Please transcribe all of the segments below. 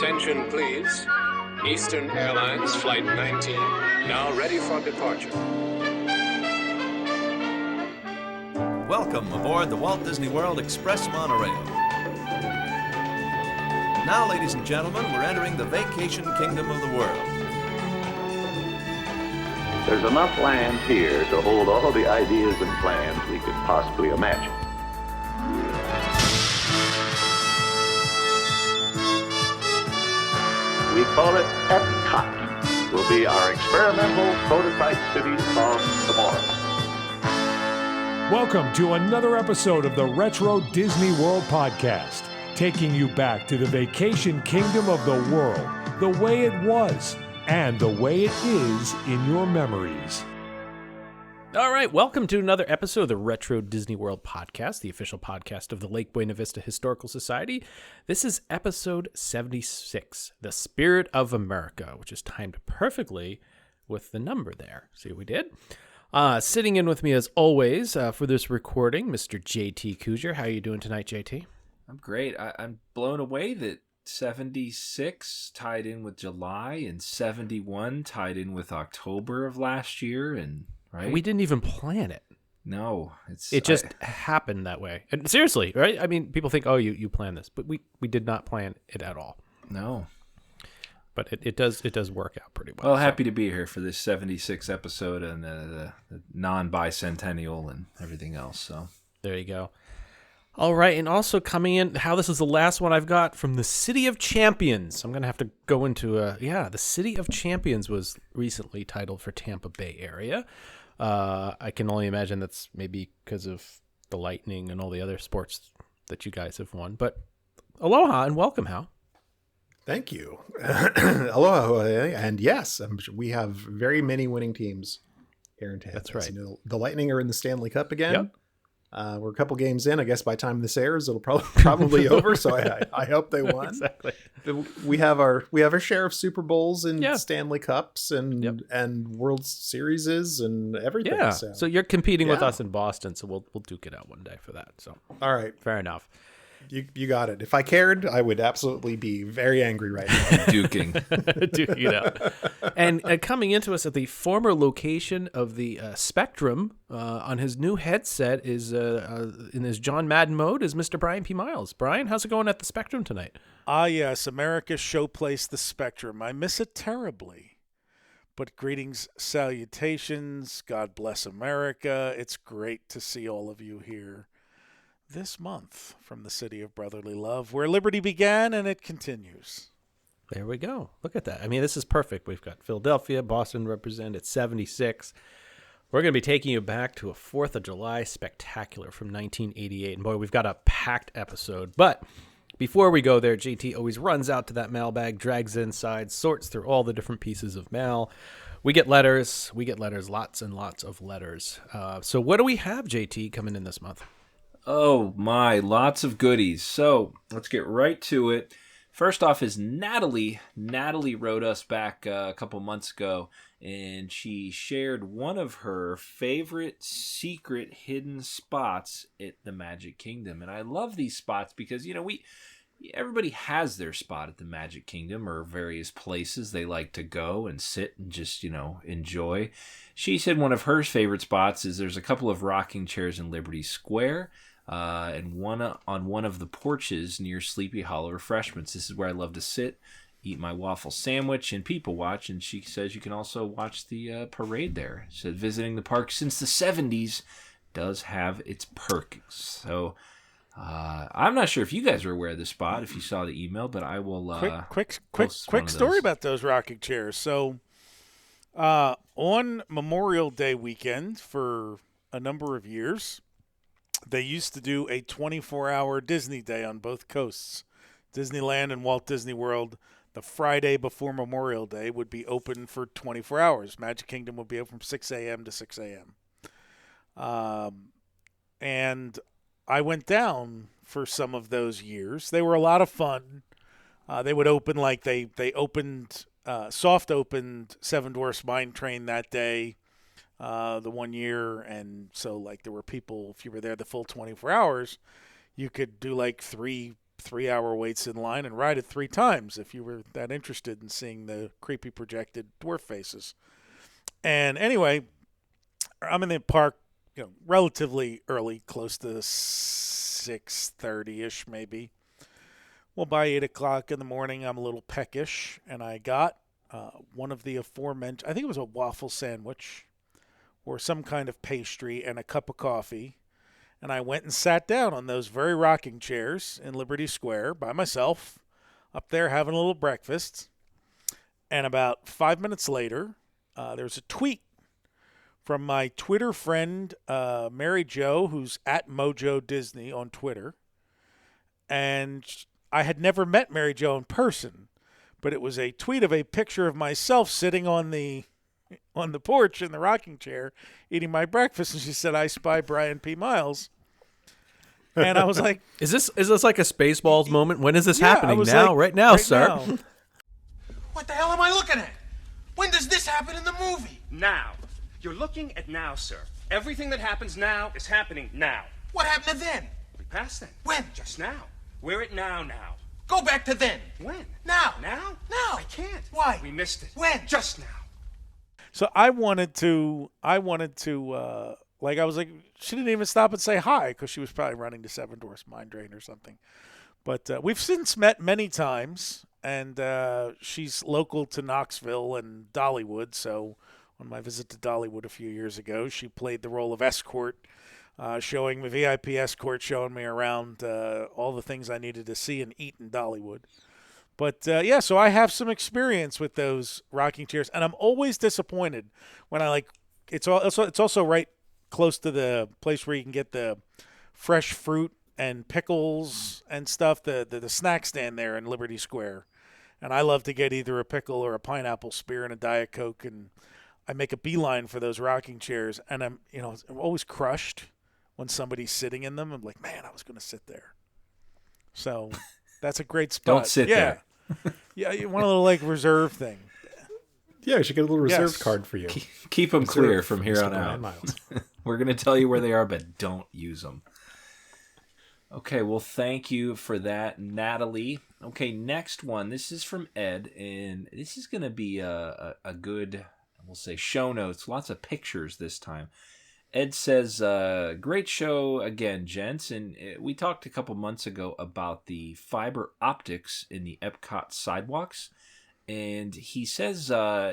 Attention, please. Eastern Airlines Flight 19, now ready for departure. Welcome aboard the Walt Disney World Express monorail. Now, ladies and gentlemen, we're entering the vacation kingdom of the world. There's enough land here to hold all the ideas and plans we could possibly imagine. We call it Epcot. Will be our experimental prototype city of tomorrow. Welcome to another episode of the Retro Disney World Podcast, taking you back to the vacation kingdom of the world, the way it was, and the way it is in your memories. All right, welcome to another episode of the Retro Disney World Podcast, the official podcast of the Lake Buena Vista Historical Society. This is episode 76, The Spirit of America, which is timed perfectly with the number there. See what we did? Sitting in with me as always for this recording, Mr. JT Kujar. How are you doing tonight, JT? I'm great. I'm blown away that 76 tied in with July and 71 tied in with October of last year, and right? We didn't even plan it. No, it just happened that way. And seriously, right? I mean, people think, oh, you planned this, but we did not plan it at all. No. But it does work out pretty well. Well, happy to be here for this 76 episode and the non-bicentennial and everything else. So there you go. All right, and also coming in, how this is the last one I've got from the City of Champions. I'm going to have to go into, the City of Champions was recently titled for Tampa Bay area. I can only imagine that's maybe because of the Lightning and all the other sports that you guys have won. But aloha and welcome, Hal. Thank you. Aloha. And yes, we have very many winning teams here in Tampa. That's right. So, the Lightning are in the Stanley Cup again. Yep. We're a couple games in. I guess by the time this airs, it'll probably over. So I hope they won. Exactly. We have our share of Super Bowls and Stanley Cups and World Series and everything. Yeah. So you're competing with us in Boston. So we'll duke it out one day for that. So all right, fair enough. You got it. If I cared, I would absolutely be very angry right now. Duking. Duking it out. And coming into us at the former location of the Spectrum on his new headset is in his John Madden mode is Mr. Brian P. Miles. Brian, how's it going at the Spectrum tonight? Ah, yes, America's showplace, the Spectrum. I miss it terribly. But greetings, salutations, God bless America. It's great to see all of you here this month from the city of brotherly love, where liberty began and it continues. There we go. Look at that. I mean, this is perfect. We've got Philadelphia, Boston represented at 76. We're going to be taking you back to a 4th of July spectacular from 1988. And boy, we've got a packed episode. But before we go there, JT always runs out to that mailbag, drags it inside, sorts through all the different pieces of mail. We get letters, lots and lots of letters. So what do we have, JT, coming in this month? Oh my, lots of goodies. So let's get right to it. First off is Natalie. Natalie wrote us back a couple months ago, and she shared one of her favorite secret hidden spots at the Magic Kingdom. And I love these spots because, everybody has their spot at the Magic Kingdom or various places they like to go and sit and just, enjoy. She said one of her favorite spots is there's a couple of rocking chairs in Liberty Square. And one on one of the porches near Sleepy Hollow Refreshments. This is where I love to sit, eat my waffle sandwich, and people watch. And she says you can also watch the parade there. She said visiting the park since the 70s does have its perks. So I'm not sure if you guys are aware of this spot, if you saw the email, but I will quick story about those rocking chairs. So on Memorial Day weekend for a number of years, they used to do a 24-hour Disney Day on both coasts. Disneyland and Walt Disney World, the Friday before Memorial Day, would be open for 24 hours. Magic Kingdom would be open from 6 a.m. to 6 a.m. And I went down for some of those years. They were a lot of fun. They would open soft opened Seven Dwarfs Mine Train that day. The one year, and so there were people, if you were there the full 24 hours, you could do 3 3-hour waits in line and ride it 3 times if you were that interested in seeing the creepy projected dwarf faces. And anyway, I'm in the park, relatively early, close to 6:30-ish maybe. Well, by 8 o'clock in the morning, I'm a little peckish, and I got one of the aforementioned, I think it was a waffle sandwich or some kind of pastry and a cup of coffee. And I went and sat down on those very rocking chairs in Liberty Square by myself, up there having a little breakfast. And about 5 minutes later, there was a tweet from my Twitter friend, Mary Jo, who's at Mojo Disney on Twitter. And I had never met Mary Jo in person, but it was a tweet of a picture of myself sitting on the porch in the rocking chair eating my breakfast, and she said, "I spy Brian P. Miles." And I was like, Is this like a Spaceballs moment? When is this Yeah, I happening? was Now? like, Right now, right sir. now. What the hell am I looking at? When does this happen in the movie? Now. You're looking at now, sir. Everything that happens now is happening now. What happened to then? We passed then. When? Just now. We're at now. Go back to then. When? Now. Now? Now. I can't. Why? We missed it. When? Just now. So I wanted to, I was like, she didn't even stop and say hi because she was probably running to Seven Dwarfs Mine Drain or something. But we've since met many times, and she's local to Knoxville and Dollywood. So on my visit to Dollywood a few years ago, she played the role of escort, showing me VIP escort, showing me around all the things I needed to see and eat in Dollywood. But so I have some experience with those rocking chairs, and I'm always disappointed when it's also right close to the place where you can get the fresh fruit and pickles and stuff, the snack stand there in Liberty Square. And I love to get either a pickle or a pineapple spear and a Diet Coke, and I make a beeline for those rocking chairs, and I'm always crushed when somebody's sitting in them. I'm like, man, I was going to sit there. So that's a great spot. Don't sit there. Yeah, you want a little reserve thing. Yeah, we should get a little reserved card for you. Keep them clear from here on out. Miles. We're going to tell you where they are, but don't use them. Okay, well, thank you for that, Natalie. Okay, next one. This is from Ed, and this is going to be a good, we'll say, show notes. Lots of pictures this time. Ed says, great show again, gents. And we talked a couple months ago about the fiber optics in the Epcot sidewalks. And he says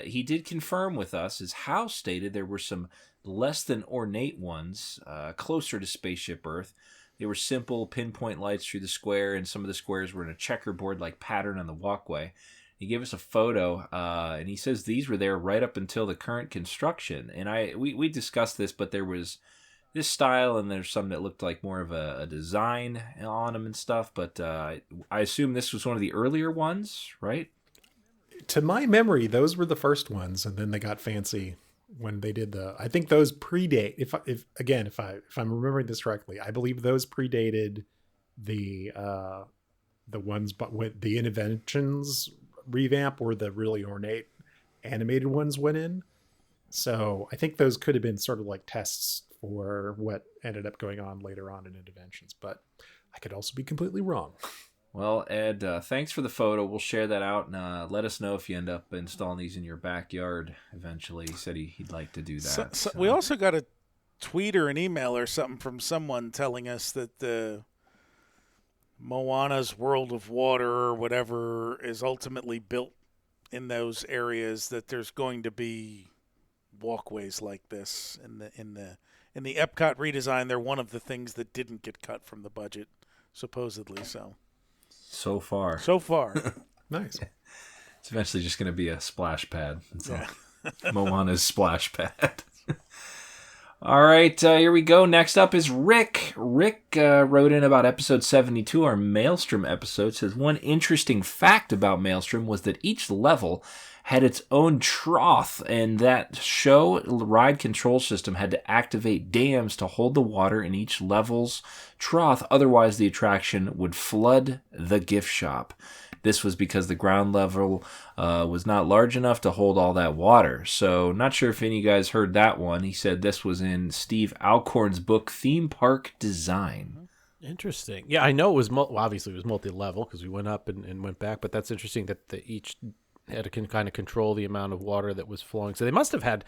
he did confirm with us, as Howe stated, there were some less than ornate ones closer to Spaceship Earth. They were simple pinpoint lights through the square, and some of the squares were in a checkerboard-like pattern on the walkway. He gave us a photo, and he says these were there right up until the current construction. And we discussed this, but there was this style, and there's some that looked like more of a design on them and stuff. But I assume this was one of the earlier ones, right? To my memory, those were the first ones, and then they got fancy when they did I think those predate. If I'm remembering this correctly, I believe those predated the ones, but with the Interventions revamp, or the really ornate animated ones went in. So I think those could have been sort of like tests for what ended up going on later on in Interventions, but I could also be completely wrong. Well, Ed, thanks for the photo. We'll share that out, and let us know if you end up installing these in your backyard eventually. He said he'd like to do that. So we also got a tweet or an email or something from someone telling us that the Moana's World of Water or whatever is ultimately built in those areas, that there's going to be walkways like this in the Epcot redesign. They're one of the things that didn't get cut from the budget, supposedly. So far. Nice. It's eventually just going to be a splash pad. That's all. Moana's splash pad. All right, here we go. Next up is Rick. Rick wrote in about episode 72, our Maelstrom episode. Says, one interesting fact about Maelstrom was that each level had its own trough, and that show ride control system had to activate dams to hold the water in each level's trough. Otherwise, the attraction would flood the gift shop. This was because the ground level was not large enough to hold all that water. So, not sure if any of you guys heard that one. He said this was in Steve Alcorn's book, Theme Park Design. Interesting. Yeah, I know it was obviously it was multi-level because we went up and went back, but that's interesting that each had to kind of control the amount of water that was flowing. So they must have had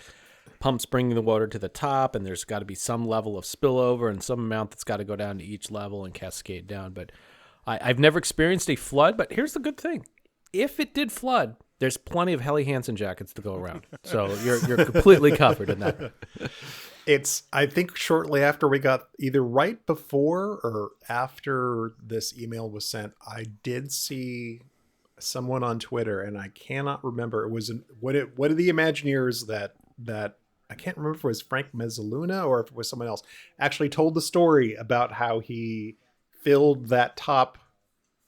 pumps bringing the water to the top, and there's got to be some level of spillover and some amount that's got to go down to each level and cascade down. But I've never experienced a flood, but here's the good thing. If it did flood, there's plenty of Helly Hansen jackets to go around. So you're completely covered in that. I think shortly after we got, either right before or after this email was sent, I did see someone on Twitter, and I cannot remember. It was what are the Imagineers that I can't remember if it was Frank Mezzaluna or if it was someone else, actually told the story about how he filled that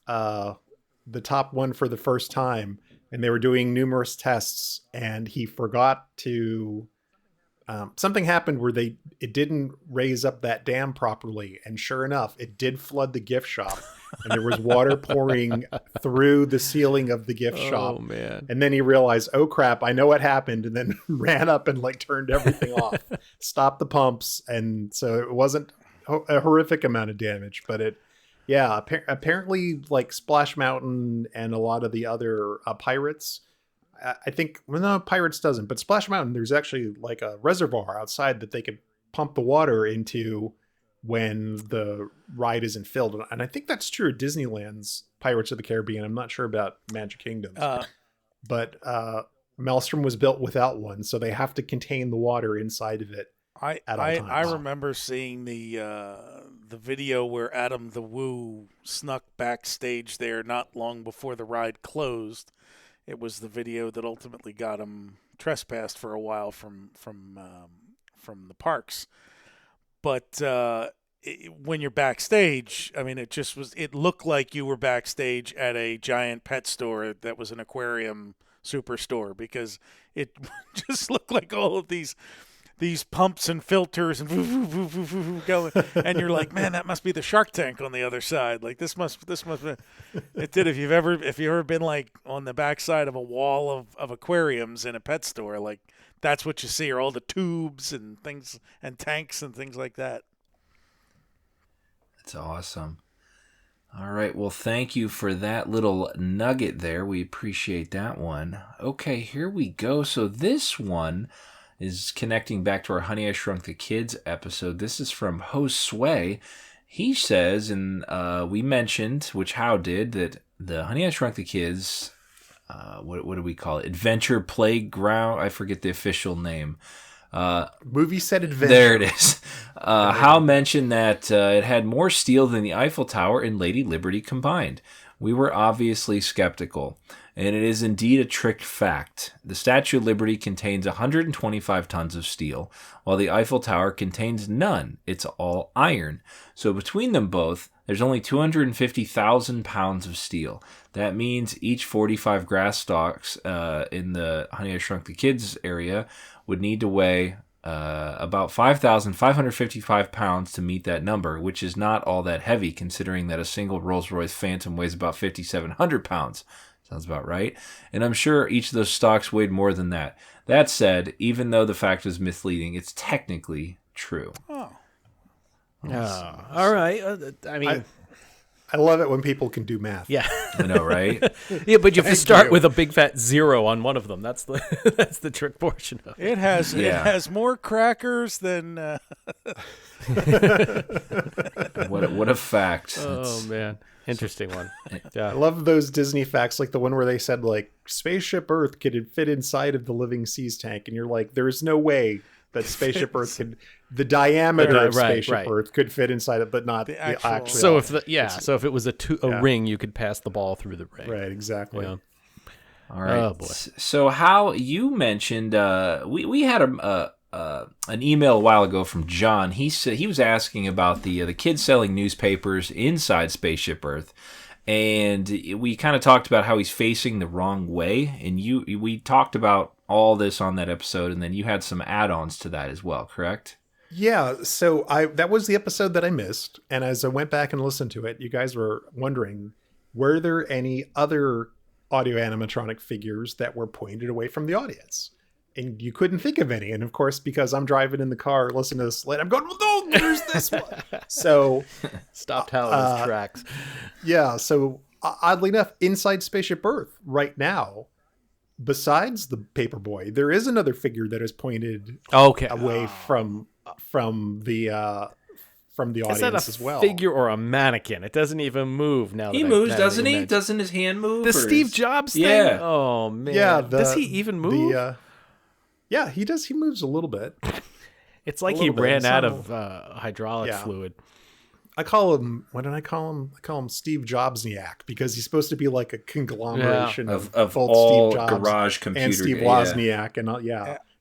the top one for the first time, and they were doing numerous tests, and he forgot to something happened where it didn't raise up that dam properly, and sure enough, it did flood the gift shop, and there was water pouring through the ceiling of the gift shop. Oh man. And then he realized, oh crap, I know what happened, and then ran up and turned everything off, stopped the pumps, and so it wasn't a horrific amount of damage, but apparently Splash Mountain and a lot of the other pirates, I think, well, no, Pirates doesn't, but Splash Mountain, there's actually a reservoir outside that they could pump the water into when the ride isn't filled. And I think that's true at Disneyland's Pirates of the Caribbean. I'm not sure about Magic Kingdoms, but Maelstrom was built without one, so they have to contain the water inside of it at all times. I remember seeing the video where Adam the Woo snuck backstage there not long before the ride closed. It was the video that ultimately got him trespassed for a while from the parks. But when you're backstage, I mean, it looked like you were backstage at a giant pet store that was an aquarium superstore, because it just looked like all of these pumps and filters and going, and you're like, man, that must be the Shark Tank on the other side. This must be. It did. If you've ever been on the backside of a wall of aquariums in a pet store, that's what you see, are all the tubes and things and tanks and things like that. That's awesome. All right. Well, thank you for that little nugget there. We appreciate that one. Okay, here we go. So this one is connecting back to our Honey, I Shrunk the Kids episode. This is from Host Sway. He says, and we mentioned, which How did, that the Honey, I Shrunk the Kids, what do we call it? Adventure Playground? I forget the official name. Movie set adventure. There it is. How mentioned that it had more steel than the Eiffel Tower and Lady Liberty combined. We were obviously skeptical, and it is indeed a tricked fact. The Statue of Liberty contains 125 tons of steel, while the Eiffel Tower contains none. It's all iron. So between them both, there's only 250,000 pounds of steel. That means each 45 grass stalks in the Honey, I Shrunk the Kids area would need to weigh about 5,555 pounds to meet that number, which is not all that heavy considering that a single Rolls-Royce Phantom weighs about 5,700 pounds. Sounds about right. And I'm sure each of those stocks weighed more than that. That said, even though the fact is misleading, it's technically true. Oh. All right. I love it when people can do math. Yeah. I know, right? Yeah, but you have to start with a big fat 0 on one of them. That's the trick portion of it. It has more crackers than. What a fact! Oh man, interesting one. Yeah. I love those Disney facts, like the one where they said Spaceship Earth could fit inside of the Living Seas tank, and you're like, there's no way that Spaceship Earth could. The diameter of Spaceship Earth could fit inside it, but not the actual. So if it was a ring, you could pass the ball through the ring. Right, exactly. Yeah. All right. Oh boy. So how you mentioned, we had an email a while ago from John. He said he was asking about the kids selling newspapers inside Spaceship Earth, and we kind of talked about how he's facing the wrong way. And we talked about all this on that episode, and then you had some add-ons to that as well, correct? Yeah, so that was the episode that I missed, and as I went back and listened to it, you guys were wondering, were there any other audio animatronic figures that were pointed away from the audience? and you couldn't think of any. And of course, because I'm driving in the car, listening to this, I'm going, well, no, there's this one. So stopped how it tracks. Yeah. So oddly enough, inside Spaceship Earth right now, besides the Paperboy, there is another figure that is pointed away from the audience as well. Figure or a mannequin? It doesn't even move now. He moves, doesn't he? Doesn't his hand move? The Steve Jobs thing? Yeah. Oh, man. Yeah. Does he even move? Yeah, he does. He moves a little bit. It's like he ran out of hydraulic fluid. I call him, what did I call him? I call him Steve Jobsniak, because he's supposed to be like a conglomeration of both all Steve Jobs garage computer and Steve Wozniak and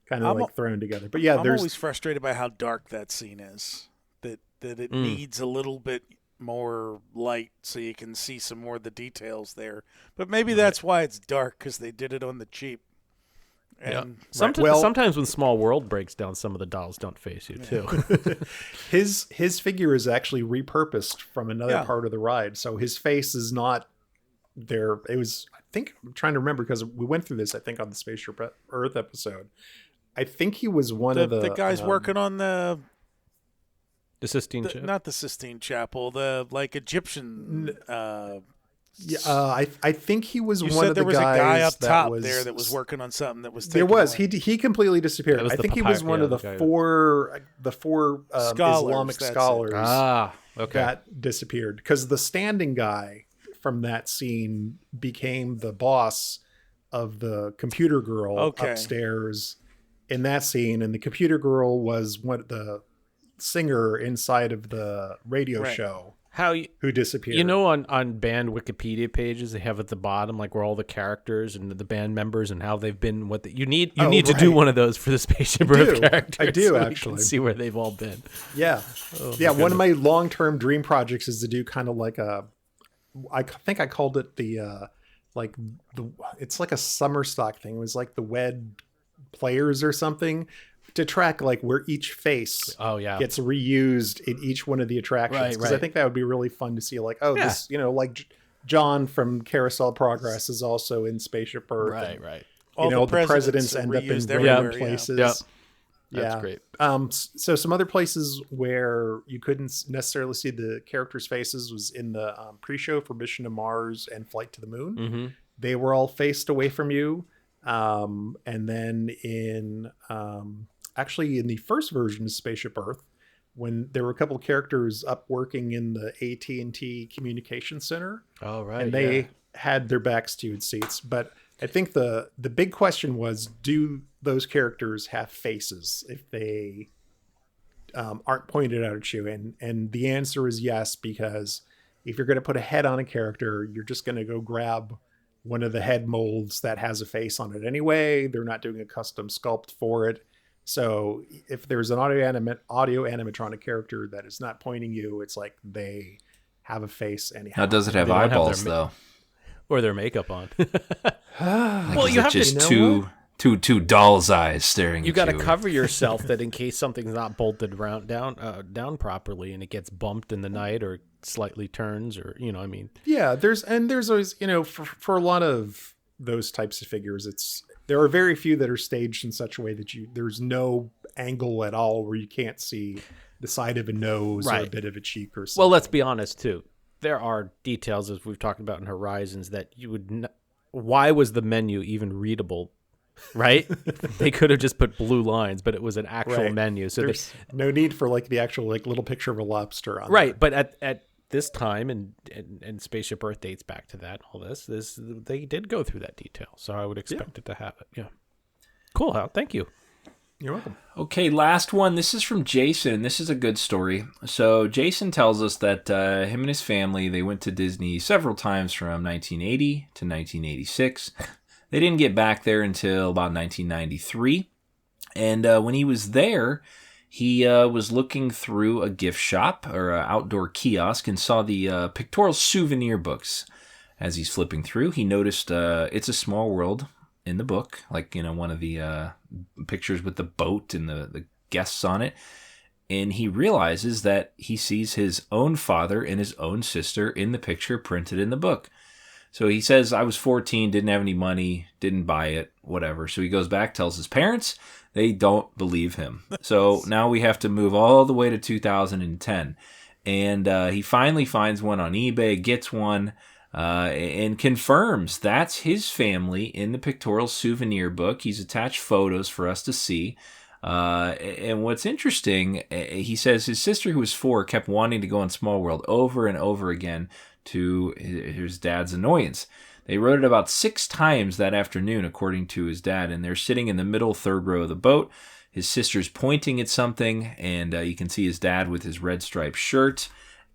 kind of like thrown together. But yeah, I'm always frustrated by how dark that scene is. That it needs a little bit more light so you can see some more of the details there. But maybe that's why it's dark, because they did it on the cheap. And sometimes when Small World breaks down, some of the dolls don't face you too. His figure is actually repurposed from another part of the ride, so his face is not there. It was, I think, I'm trying to remember because we went through this, I think, on the Spaceship Earth episode. I think he was one of the guys working on the Sistine Chapel. Not the Sistine Chapel, the like Egyptian. I think he was one of the guys. There was a guy up top was, there that was working on something that was. There was he completely disappeared. I think he was one of the four Islamic scholars. That disappeared because the standing guy from that scene became the boss of the computer girl upstairs in that scene, and the computer girl was the singer inside of the radio show. Who disappeared? You know, on band Wikipedia pages, they have at the bottom like where all the characters and the band members and how they've been. You need to do one of those for the Spaceship Earth characters. I do so actually we can see where they've all been. Yeah, one of my long-term dream projects is to do kind of like I think I called it it's like a summer stock thing. It was like the WED players or something, to track like where each face gets reused in each one of the attractions. Because I think that would be really fun to see, like, this, like John from Carousel Progress is also in Spaceship Earth. Right. All the presidents end up in random places. That's great. So some other places where you couldn't necessarily see the characters' faces was in the pre-show for Mission to Mars and Flight to the Moon. Mm-hmm. They were all faced away from you. And then in the first version of Spaceship Earth, when there were a couple of characters up working in the AT&T Communication Center. Oh, right. And they had their backs to seats. But I think the big question was, do those characters have faces if they aren't pointed out at you? And the answer is yes, because if you're going to put a head on a character, you're just going to go grab one of the head molds that has a face on it anyway. They're not doing a custom sculpt for it. So if there's an audio animatronic character that is not pointing you, it's like they have a face anyhow. Now, does it have eyeballs though? Or their makeup on? Well, you have just two doll's eyes staring. You got to cover yourself that in case something's not bolted down properly and it gets bumped in the night or slightly turns, or Yeah, there's always for a lot of those types of figures, there are very few that are staged in such a way that there's no angle at all where you can't see the side of a nose or a bit of a cheek or something. Well, let's be honest too. There are details, as we've talked about in Horizons, that you would. Why was the menu even readable? Right? They could have just put blue lines, but it was an actual menu. So there's no need for like the actual like little picture of a lobster on there. But at this time and Spaceship Earth dates back to that. All this they did go through that detail, so I would expect it to have it. Yeah. Cool, Hal. Thank you. You're welcome. Okay, last one. This is from Jason. This is a good story. So Jason tells us that him and his family, they went to Disney several times from 1980 to 1986. They didn't get back there until about 1993. And when he was there, he was looking through a gift shop or an outdoor kiosk and saw the pictorial souvenir books. As he's flipping through, he noticed It's a Small World in the book, like, one of the pictures with the boat and the guests on it. And he realizes that he sees his own father and his own sister in the picture printed in the book. So he says, I was 14, didn't have any money, didn't buy it, whatever. So he goes back, tells his parents. They don't believe him. So now we have to move all the way to 2010. And he finally finds one on eBay, gets one, and confirms that's his family in the pictorial souvenir book. He's attached photos for us to see. And what's interesting, he says his sister, who was 4, kept wanting to go on Small World over and over again to his dad's annoyance. They rode it about 6 times that afternoon, according to his dad, and they're sitting in the middle third row of the boat. His sister's pointing at something, and you can see his dad with his red striped shirt.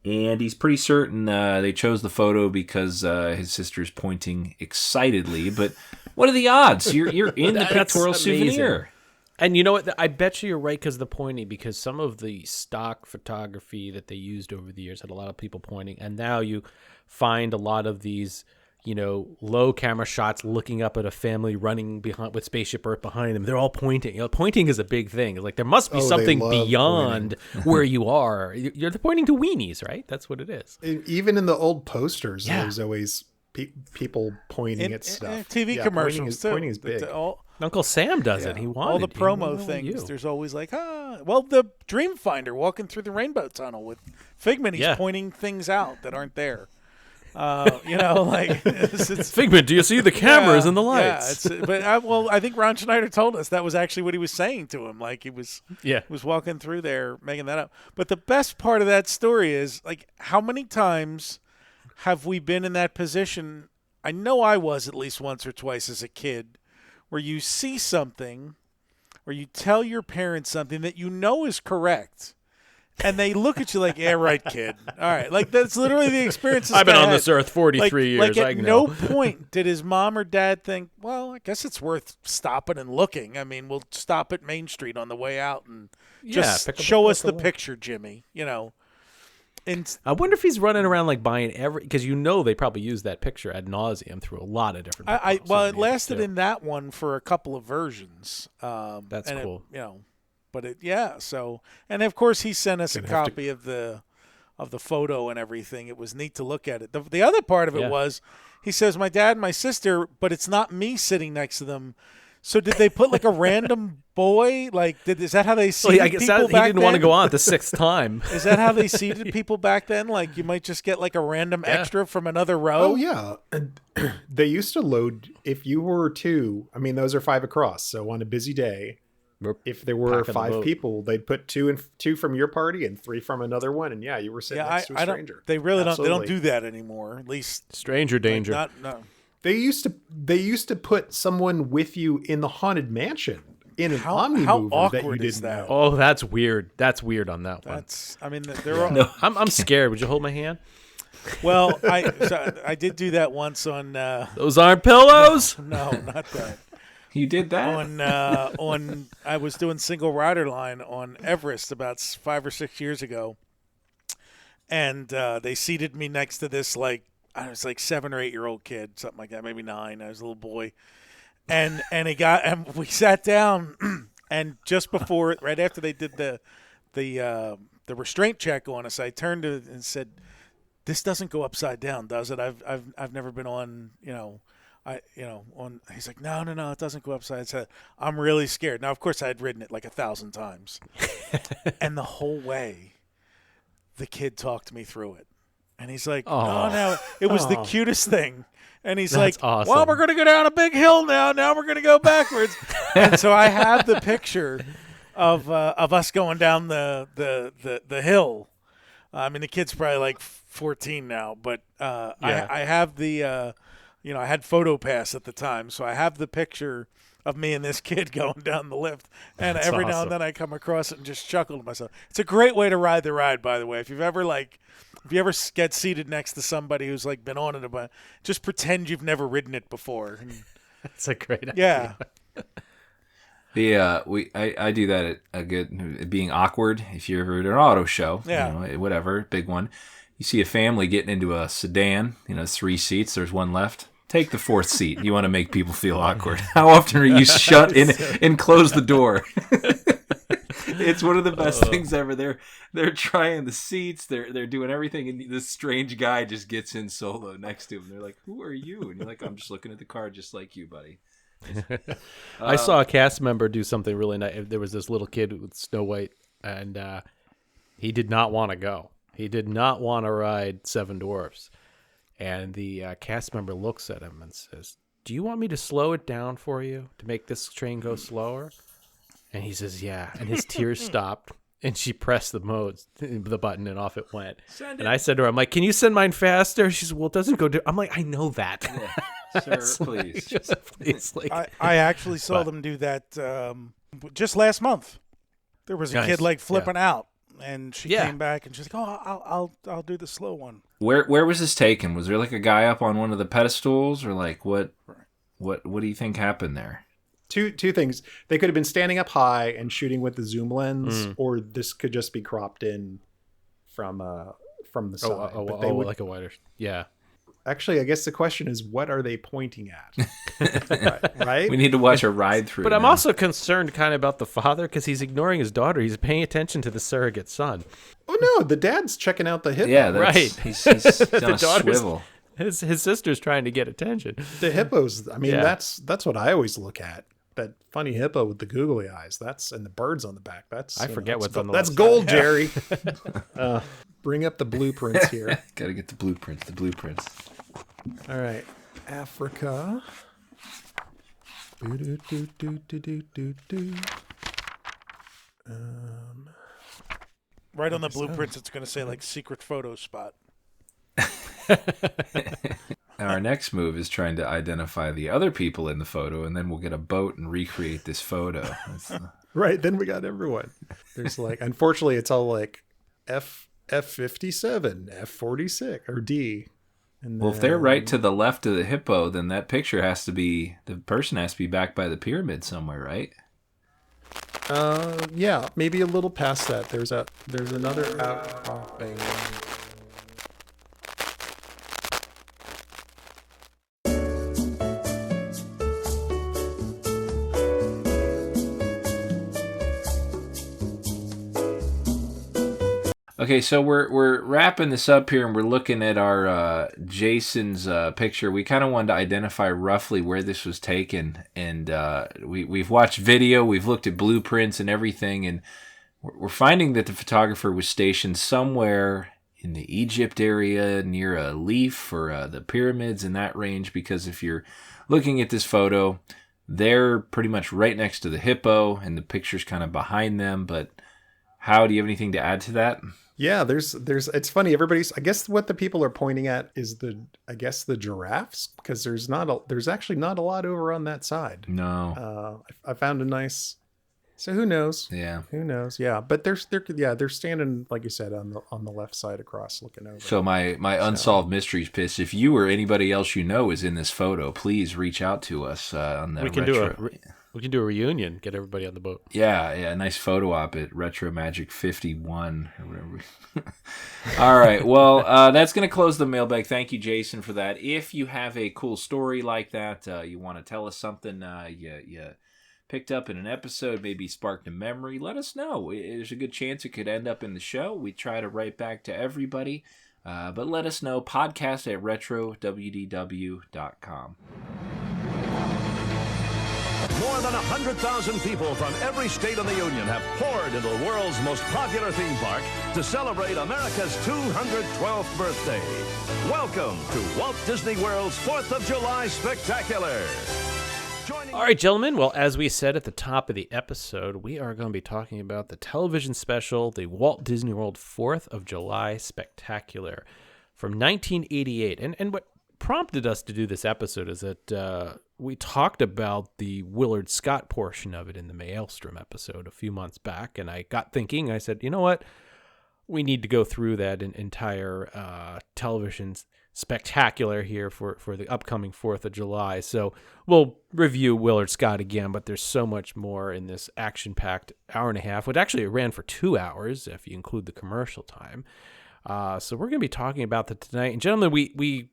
And he's pretty certain they chose the photo because his sister's pointing excitedly. But what are the odds? You're in the pictorial souvenir. And you know what? I bet you're right because of the pointing, because some of the stock photography that they used over the years had a lot of people pointing. And now you find a lot of these, low camera shots looking up at a family running behind with Spaceship Earth behind them. They're all pointing. Pointing is a big thing. Like there must be something beyond where you are. You're pointing to weenies, right? That's what it is. Even in the old posters, there's always people pointing at stuff. TV commercials too. Pointing is big. Uncle Sam does it. He wanted all the promo things. There's always like, well, the Dreamfinder walking through the rainbow tunnel with Figment. He's pointing things out that aren't there. It's Figment. Do you see the cameras and the lights? Yeah, I think Ron Schneider told us that was actually what he was saying to him. Like he was walking through there, making that up. But the best part of that story is like, how many times have we been in that position? I know I was at least once or twice as a kid, where you see something or you tell your parents something that you know is correct, and they look at you like, yeah, right, kid. All right. Like, that's literally the experience I've been on this earth 43 years. Like, at no point did his mom or dad think, well, I guess it's worth stopping and looking. I mean, we'll stop at Main Street on the way out and just show us the picture, Jimmy, And I wonder if he's running around like buying because they probably use that picture ad nauseum through a lot of different. It lasted in that one for a couple of versions. That's cool. So and of course he sent us a copy of the photo and everything. It was neat to look at it. The other part of it was, he says, my dad and my sister, but it's not me sitting next to them. So did they put like a random boy? Like, is that how they seated people back then? He didn't want to go on the 6th time. Is that how they seated people back then? Like, you might just get like a random extra from another row? Oh, yeah. They used to load, if you were 2, I mean, those are 5 across. So on a busy day, if there were 5 people, they'd put 2 from your party and 3 from another one. And you were sitting next to a stranger. They really don't. They don't do that anymore. At least stranger danger. No. They used to put someone with you in the Haunted Mansion in an omnimover that you didn't know. Oh, that's weird. That's weird on that one. They're all. No. I'm scared. Would you hold my hand? Well, I did do that once on. Those aren't pillows. No, not that. You did that on I was doing single rider line on Everest about 5 or 6 years ago, and they seated me next to this I was like 7 or 8 year old kid, something like that, maybe 9. I was a little boy, and we sat down, and just before, right after they did the restraint check on us, I turned to and said, "This doesn't go upside down, does it? I've never been on, on." He's like, no, it doesn't go upside. I said, I'm really scared. Now, of course, I had ridden it like 1,000 times, and the whole way, the kid talked me through it. And he's like, oh, no, it was the cutest thing. And he's like, awesome. Well, we're going to go down a big hill now. Now we're going to go backwards. And so I have the picture of us going down the hill. I mean, the kid's probably like 14 now, but I have the, I had PhotoPass at the time. So I have the picture of me and this kid going down the lift. And every now and then I come across it and just chuckle to myself. It's a great way to ride the ride, by the way. If you ever get seated next to somebody who's like been on it a bunch, just pretend you've never ridden it before. That's a great idea. Yeah. I do that at a good being awkward. If you're ever at an auto show, whatever, big one, you see a family getting into a sedan, 3 seats, there's one left. Take the 4th seat. You want to make people feel awkward. How often are you shut in and close the door? It's one of the best things ever. They're trying the seats. They're doing everything, and this strange guy just gets in solo next to him. They're like, "Who are you?" And you're like, "I'm just looking at the car, just like you, buddy." I saw a cast member do something really nice. There was this little kid with Snow White, and he did not want to go. He did not want to ride Seven Dwarfs. And the cast member looks at him and says, "Do you want me to slow it down for you to make this train go slower?" And he says, "Yeah." And his tears stopped, and she pressed the button, and off it went. And I said to her, "I'm like, can you send mine faster?" She said, "Well, it doesn't go." I'm like, "I know that." Yeah. Sir, please. Please. Like, I actually saw them do that just last month. There was a kid like flipping out, and she came back and she's like, "Oh, I'll do the slow one." Where was this taken? Was there like a guy up on one of the pedestals, or like what do you think happened there? Two things. They could have been standing up high and shooting with the zoom lens, or this could just be cropped in from the side. But they would, like a wider. Yeah. Actually, I guess the question is, what are they pointing at? Right? We need to watch a ride through. But I'm also concerned kind of about the father because he's ignoring his daughter. He's paying attention to the surrogate son. Oh, no. The dad's checking out the hippo. Yeah, right. He's on a swivel. His sister's trying to get attention. The hippos, I mean, that's what I always look at. That funny hippo with the googly eyes. And the birds on the back. I forget what's on the That's left gold, Jerry. Bring up the blueprints here. Got to get the blueprints. All right. Africa. Right on the blueprints, it's going to say like secret photo spot. Our next move is trying to identify the other people in the photo, and then we'll get a boat and recreate this photo. Right, then we got everyone. There's like, unfortunately, it's all like F57, F46, or D. And well, if they're right to the left of the hippo, then that picture the person has to be back by the pyramid somewhere, right? Yeah, maybe a little past that. There's another outcropping. Okay, so we're wrapping this up here, and we're looking at our Jason's picture. We kind of wanted to identify roughly where this was taken, and we've watched video, we've looked at blueprints and everything, and we're finding that the photographer was stationed somewhere in the Egypt area near a leaf or the pyramids in that range, because if you're looking at this photo, they're pretty much right next to the hippo, and the picture's kind of behind them. But how do you have anything to add to that? Yeah, there's it's funny, I guess what the people are pointing at is the giraffes, because there's actually not a lot over on that side. No. I found a nice, so who knows? Yeah. Who knows? Yeah, but they're standing, like you said, on the left side across looking over. So my unsolved mysteries piss, if you or anybody else you know is in this photo, please reach out to us on the We can do a reunion, get everybody on the boat. Yeah, a nice photo op at Retro Magic 51 or whatever. All right, well, that's going to close the mailbag. Thank you, Jason, for that. If you have a cool story like that, you want to tell us something you picked up in an episode, maybe sparked a memory, let us know. There's a good chance it could end up in the show. We try to write back to everybody, but let us know. Podcast at retrowdw.com. More than 100,000 people from every state in the Union have poured into the world's most popular theme park to celebrate America's 212th birthday. Welcome to Walt Disney World's 4th of July Spectacular. All right, gentlemen. Well, as we said at the top of the episode, we are going to be talking about the television special, the Walt Disney World 4th of July Spectacular from 1988. And what prompted us to do this episode is that we talked about the Willard Scott portion of it in the Maelstrom episode a few months back, and I got thinking, I said, you know what? We need to go through that entire television spectacular here for the upcoming 4th of July. So we'll review Willard Scott again, but there's so much more in this action-packed hour and a half, which actually it ran for 2 hours if you include the commercial time. So we're going to be talking about that tonight. And gentlemen, we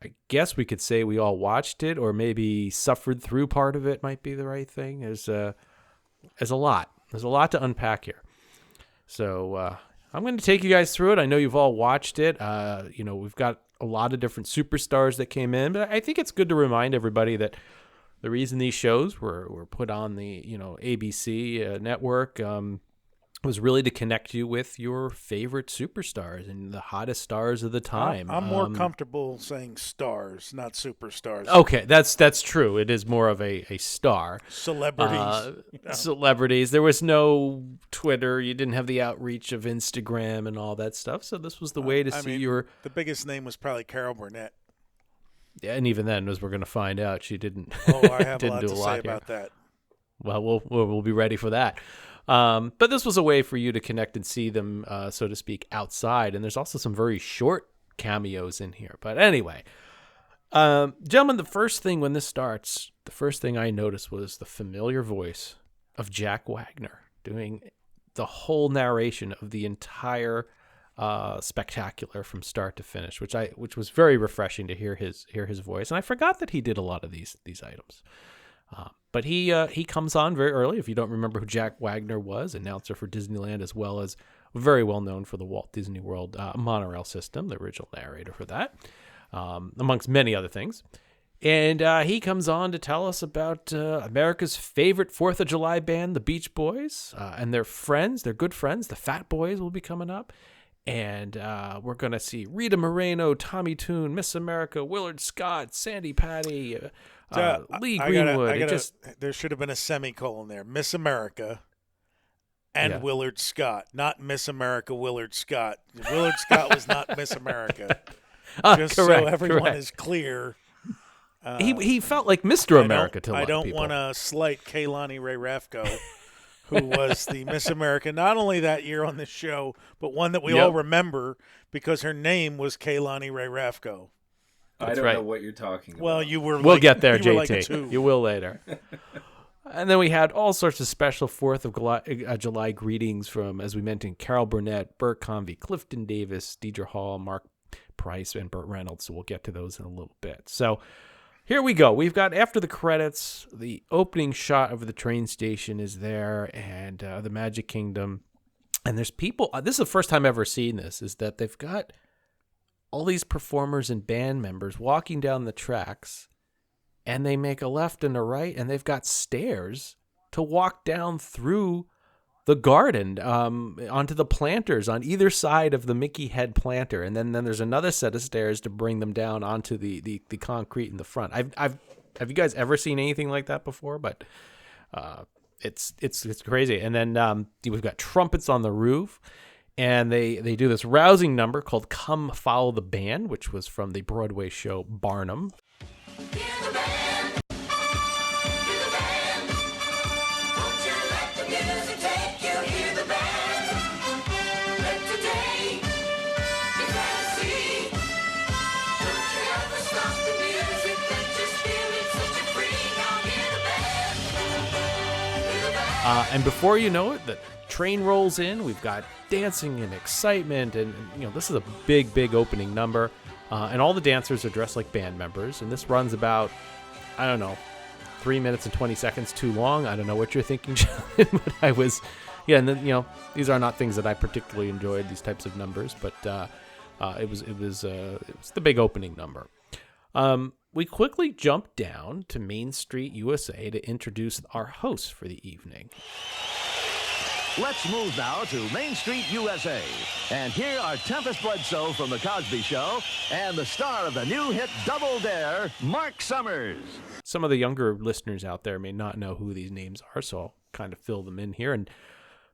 I guess we could say we all watched it, or maybe suffered through part of it might be the right thing. There's a lot. There's a lot to unpack here. So I'm going to take you guys through it. I know you've all watched it. We've got a lot of different superstars that came in, but I think it's good to remind everybody that the reason these shows were put on the ABC network was really to connect you with your favorite superstars and the hottest stars of the time. I'm more comfortable saying stars, not superstars. Okay, that's true. It is more of a star. Celebrities. Celebrities. There was no Twitter. You didn't have the outreach of Instagram and all that stuff. So this was the way to see your... The biggest name was probably Carol Burnett. Yeah, and even then, as we're going to find out, she didn't. Oh, I have didn't a lot do to say about that. Well, we'll be ready for that. But this was a way for you to connect and see them, so to speak, outside. And there's also some very short cameos in here. But anyway, gentlemen, the first thing I noticed was the familiar voice of Jack Wagner doing the whole narration of the entire spectacular from start to finish, which was very refreshing to hear his voice. And I forgot that he did a lot of these items. But he comes on very early. If you don't remember who Jack Wagner was, announcer for Disneyland, as well as very well known for the Walt Disney World monorail system, the original narrator for that, amongst many other things. And he comes on to tell us about America's favorite 4th of July band, the Beach Boys, and their friends, their good friends, the Fat Boys, will be coming up. And we're going to see Rita Moreno, Tommy Tune, Miss America, Willard Scott, Sandy Patty, Lee Greenwood. There should have been a semicolon there. Miss America and Willard Scott, not Miss America Willard Scott. Willard Scott was not Miss America. Just correct, so everyone correct. is clear. He felt like Mr. America to a lot of people. I don't want to slight Kaylani Ray Rafko, who was the Miss America not only that year on this show, but one that we all remember because her name was Kaylani Ray Rafko. I don't know what you're talking about. Well, you were. We'll get there, you were JT. like you will later. And then we had all sorts of special 4th of July greetings from, as we mentioned, Carol Burnett, Burt Convey, Clifton Davis, Deidre Hall, Mark Price, and Burt Reynolds. So we'll get to those in a little bit. So here we go. We've got, after the credits, the opening shot of the train station is there, and the Magic Kingdom. And there's people, this is the first time I've ever seen this, is that they've got all these performers and band members walking down the tracks, and they make a left and a right, and they've got stairs to walk down through the garden onto the planters on either side of the Mickey head planter, and then there's another set of stairs to bring them down onto the concrete in the front. Have you guys ever seen anything like that before? But it's crazy. And then we've got trumpets on the roof, and they do this rousing number called "Come Follow the Band," which was from the Broadway show Barnum. And before you know it, the train rolls in. We've got dancing and excitement, and this is a big opening number. And all the dancers are dressed like band members, and this runs about, 3 minutes and 20 seconds too long. I don't know what you're thinking, John, but I was, and then these are not things that I particularly enjoyed, these types of numbers, but it was the big opening number. We quickly jump down to Main Street, USA, to introduce our hosts for the evening. Let's move now to Main Street, USA. And here are Tempest Bledsoe from The Cosby Show and the star of the new hit Double Dare, Mark Summers. Some of the younger listeners out there may not know who these names are, so I'll kind of fill them in here. And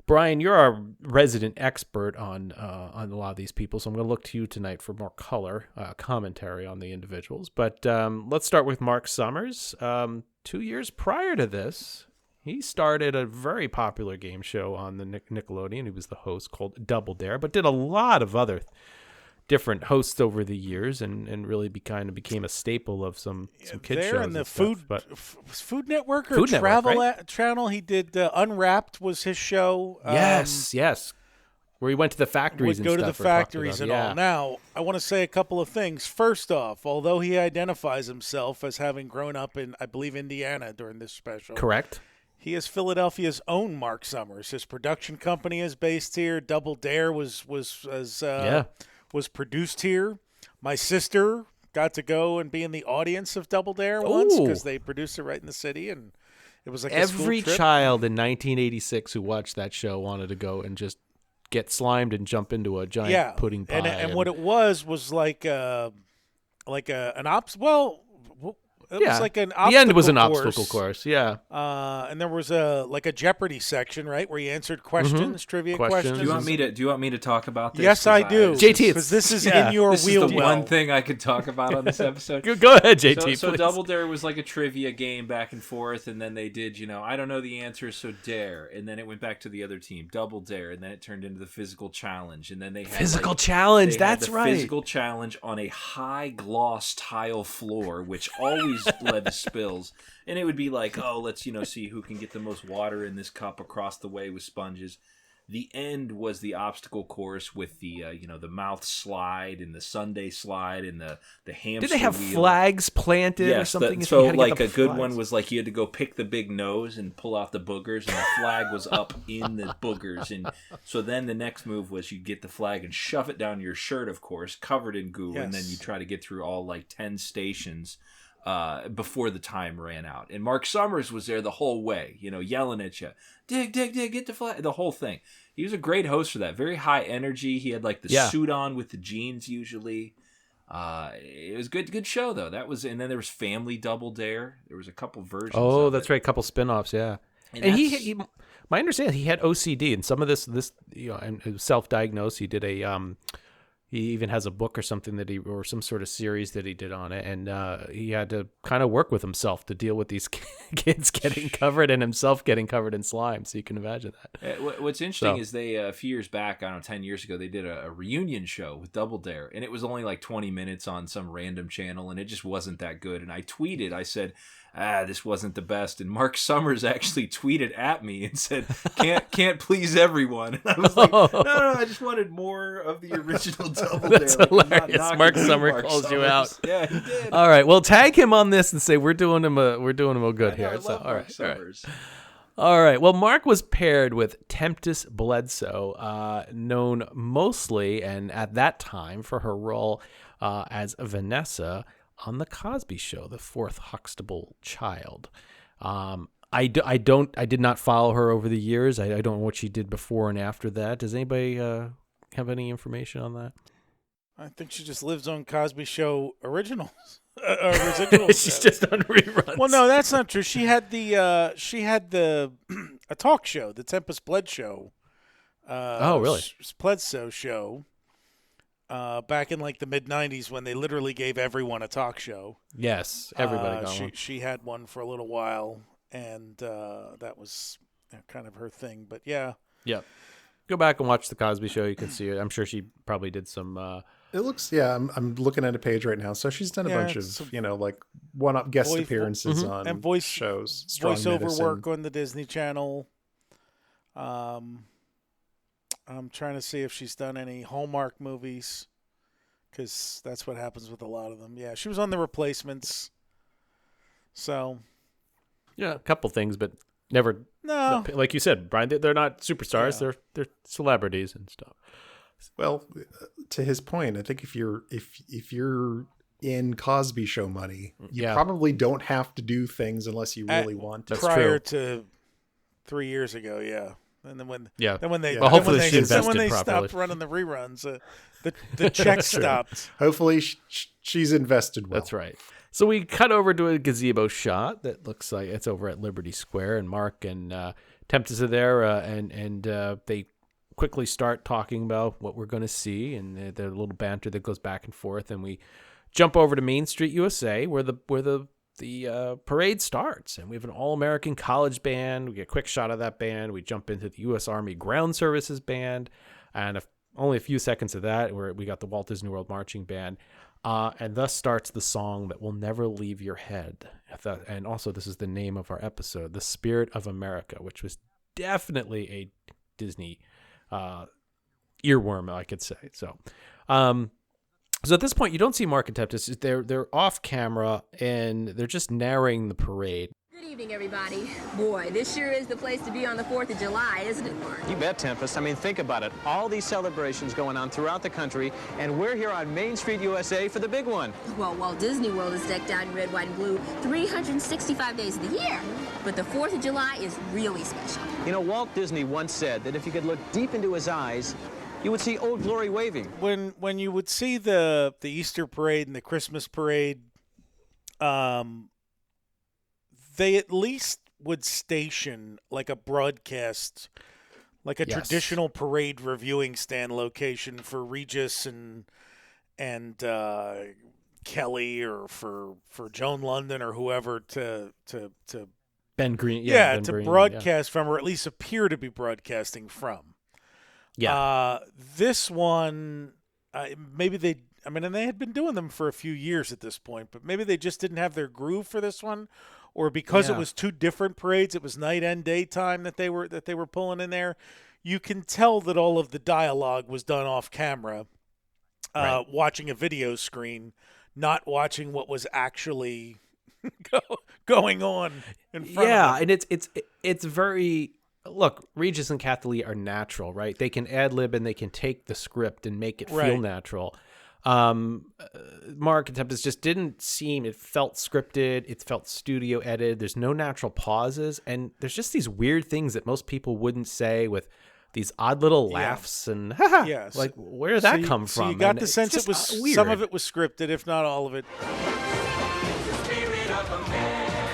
Brian, you're our resident expert on a lot of these people, so I'm going to look to you tonight for more color commentary on the individuals. But let's start with Mark Summers. 2 years prior to this, he started a very popular game show on the Nickelodeon. He was the host, called Double Dare, but did a lot of other different hosts over the years, and really became a staple of some kid shows. There in the Food Network or Food Travel Network, right? Channel, he did Unwrapped was his show. Yes. Where he went to the factories and would go stuff. To the factories and all. Now, I want to say a couple of things. First off, although he identifies himself as having grown up in, I believe, Indiana during this special. Correct. He is Philadelphia's own Mark Summers. His production company is based here. Double Dare was produced here. My sister got to go and be in the audience of Double Dare once because they produced it right in the city, and it was like every a school trip. child in 1986 who watched that show wanted to go and just get slimed and jump into a giant pudding pie. And what it was like an obstacle. Well, it was like an obstacle. The end was an course. obstacle course. Yeah. And there was a Jeopardy section, right, where you answered questions, trivia questions. Do you want me to talk about this? Yes, I do. JT, because this is in your this wheel. This is the one thing I could talk about on this episode. Go ahead, JT. So Double Dare was like a trivia game back and forth, and then they did, I don't know the answers, so dare, and then it went back to the other team, Double Dare, and then it turned into the physical challenge, and then they had physical challenge. That's right. Physical challenge on a high gloss tile floor, which always led to spills. And it would be like, let's see who can get the most water in this cup across the way with sponges. The end was the obstacle course with the the mouth slide and the Sunday slide and the hamster. Did they have wheel. Flags planted or something? So like a good one was like you had to go pick the big nose and pull out the boogers, and the flag was up in the boogers. And so then the next move was you get the flag and shove it down your shirt, of course, covered in goo, and then you try to get through all like 10 stations before the time ran out. And Mark Summers was there the whole way, yelling at you, dig, get the flag, the whole thing. He was a great host for that. Very high energy. He had like the suit on with the jeans usually. It was good show though. That was, and then there was Family Double Dare. There was a couple versions. Oh, that's right, a couple spin-offs, yeah. And he my understanding, he had OCD, and some of this and self-diagnosed. He did he even has a book or something or some sort of series that he did on it, and he had to kind of work with himself to deal with these kids getting covered and himself getting covered in slime. So you can imagine that. What's interesting is they a few years back, I don't know, 10 years ago, they did a reunion show with Double Dare, and it was only like 20 minutes on some random channel, and it just wasn't that good. And I tweeted, I said, this wasn't the best. And Mark Summers actually tweeted at me and said, can't please everyone. And I was like, no, I just wanted more of the original Double Dare. That's hilarious. Mark Summers calls you out. Yeah, he did. All right, well, tag him on this and say we're doing him a good here. I love Mark Summers. All right. Well, Mark was paired with Tempest Bledsoe, known mostly and at that time for her role as Vanessa on The Cosby Show, the fourth Huxtable child. I did not follow her over the years. I don't know what she did before and after that. Does anybody have any information on that? I think she just lives on Cosby Show originals. Residuals. She's just on reruns. Well, no, that's not true. She had a talk show, the Tempest Bledsoe. Really? Bledsoe show. Back in like the mid-'90s when they literally gave everyone a talk show. Yes, everybody got one. She had one for a little while, and that was kind of her thing. But yeah. Yep. Go back and watch The Cosby Show. You can see it. I'm sure she probably did some... It looks, I'm looking at a page right now. So she's done a bunch of, like one-up guest appearances on and shows. Voiceover work on the Disney Channel. I'm trying to see if she's done any Hallmark movies, because that's what happens with a lot of them. Yeah, she was on The Replacements. So, yeah, a couple things, but never. No, like you said, Brian, they're not superstars. Yeah. They're celebrities and stuff. Well, to his point, I think if you're in Cosby Show money, you probably don't have to do things unless you really want to. Prior to 3 years ago, yeah. And then when hopefully she invested when they properly. stopped running the reruns, the check stopped. Hopefully she's invested well. That's right. So we cut over to a gazebo shot that looks like it's over at Liberty Square, and Mark and Tempest are there, and they quickly start talking about what we're going to see, and there's a little banter that goes back and forth, and we jump over to Main Street, USA, where the parade starts, and we have an all-American college band. We get a quick shot of that band. We jump into the U.S. Army Ground Services band, and only a few seconds of that where we got the Walt Disney World Marching Band, and thus starts the song that will never leave your head. And also, this is the name of our episode, The Spirit of America, which was definitely a Disney earworm, I could say. So at this point, you don't see Mark and Tempest. They're off camera, and they're just narrating the parade. Good evening, everybody. Boy, this sure is the place to be on the 4th of July, isn't it, Mark? You bet, Tempest. I mean, think about it. All these celebrations going on throughout the country, and we're here on Main Street, USA for the big one. Well, Walt Disney World is decked out in red, white, and blue 365 days of the year. But the 4th of July is really special. You know, Walt Disney once said that if you could look deep into his eyes, you would see Old Glory waving. When you would see the Easter parade and the Christmas parade, they at least would station like a broadcast, like a traditional parade reviewing stand location for Regis and Kelly, or for Joan London or whoever to Ben Green, Ben Green, broadcast from, or at least appear to be broadcasting from. Yeah. This one, maybe they. I mean, and they had been doing them for a few years at this point, but maybe they just didn't have their groove for this one, or because it was two different parades, it was night and daytime that they were pulling in there. You can tell that all of the dialogue was done off camera, watching a video screen, not watching what was actually going on in front of them. And it's very. Look, Regis and Kathleen are natural, right? They can ad-lib and they can take the script and make it feel natural. Mark and Tempest just didn't seem, it felt scripted, it felt studio edited, there's no natural pauses, and there's just these weird things that most people wouldn't say, with these odd little laughs and like, where did that come from? So you got and the sense it was weird. Some of it was scripted, if not all of it.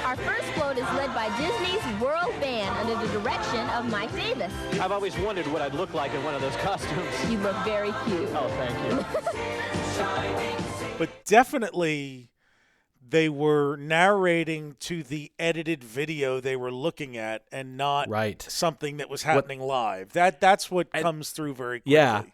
Our first float is led by Disney's World Band under the direction of Mike Davis. I've always wondered what I'd look like in one of those costumes. You look very cute. Oh, thank you. But definitely they were narrating to the edited video they were looking at, and not something that was happening live. That's what comes through very quickly. Yeah.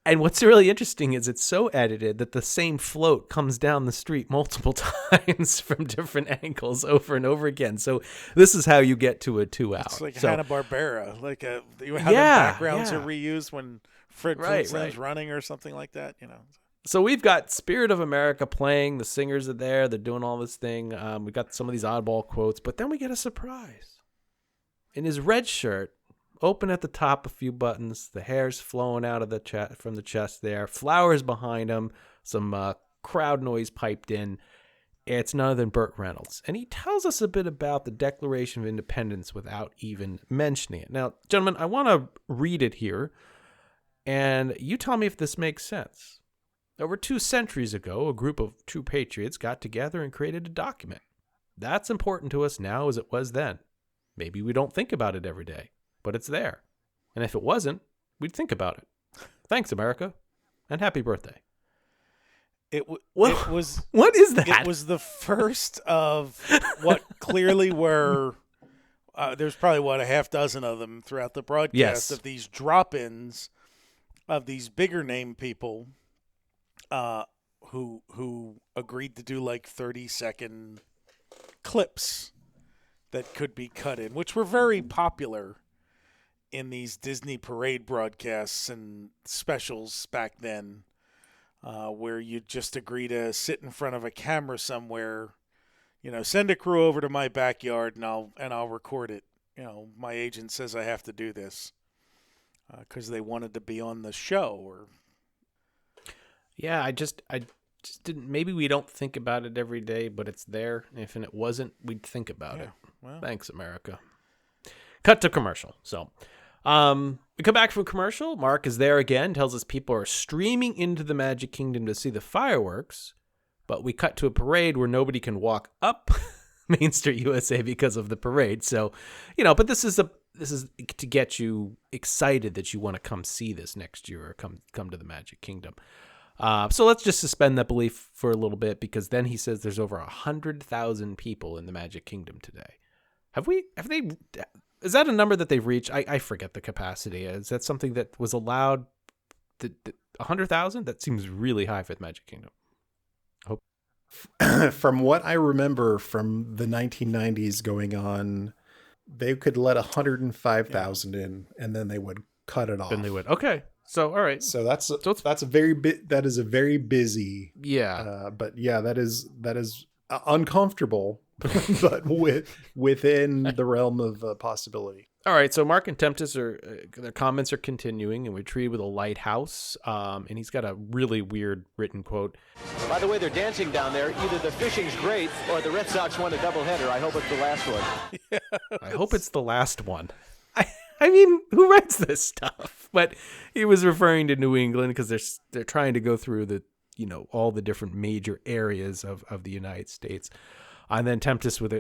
And what's really interesting is it's so edited that the same float comes down the street multiple times from different angles over and over again. So this is how you get to a 2 hour. It's like Hanna-Barbera, like how the backgrounds are reused when Fred Flintstone's running or something like that, you know. So we've got Spirit of America playing. The singers are there. They're doing all this thing. We've got some of these oddball quotes, but then we get a surprise. In his red shirt, open at the top, a few buttons, the hair's flowing out of the chest, from the chest there, flowers behind him, some crowd noise piped in. It's none other than Burt Reynolds. And he tells us a bit about the Declaration of Independence without even mentioning it. Now, gentlemen, I want to read it here, and you tell me if this makes sense. Over 2 centuries ago, a group of true patriots got together and created a document. That's important to us now as it was then. Maybe we don't think about it every day, but it's there. And if it wasn't, we'd think about it. Thanks, America, and happy birthday. It was what is that? It was the first of what clearly were there's probably a half dozen of them throughout the broadcast of these drop-ins of these bigger name people who agreed to do like 30-second clips that could be cut in, which were very popular in these Disney parade broadcasts and specials back then, where you'd just agree to sit in front of a camera somewhere, you know, send a crew over to my backyard and I'll record it. You know, my agent says I have to do this because they wanted to be on the show. Or yeah, I just didn't. Maybe we don't think about it every day, but it's there. If it wasn't, we'd think about it. Well. Thanks, America. Cut to commercial. So we come back from commercial. Mark is there again, tells us people are streaming into the Magic Kingdom to see the fireworks, but we cut to a parade where nobody can walk up Main Street USA because of the parade. So, you know, but this is to get you excited that you want to come see this next year or come to the Magic Kingdom. So let's just suspend that belief for a little bit, because then he says there's over 100,000 people in the Magic Kingdom today. Is that a number that they've reached? I forget the capacity. Is that something that was allowed? 100,000? That seems really high for the Magic Kingdom. From what I remember from the 1990s going on, they could let 105,000 in, and then they would cut it off. Then they would. Okay. So, all right. So that is a very busy. Yeah. But yeah, that is uncomfortable but within the realm of possibility. All right, so Mark and Tempest their comments are continuing, and we're treated with a lighthouse. And he's got a really weird written quote. By the way, they're dancing down there. Either the fishing's great or the Red Sox won a doubleheader. I hope it's the last one. Yes. I hope it's the last one. I mean, who writes this stuff? But he was referring to New England because they're trying to go through all the different major areas of the United States. And then Tempest with I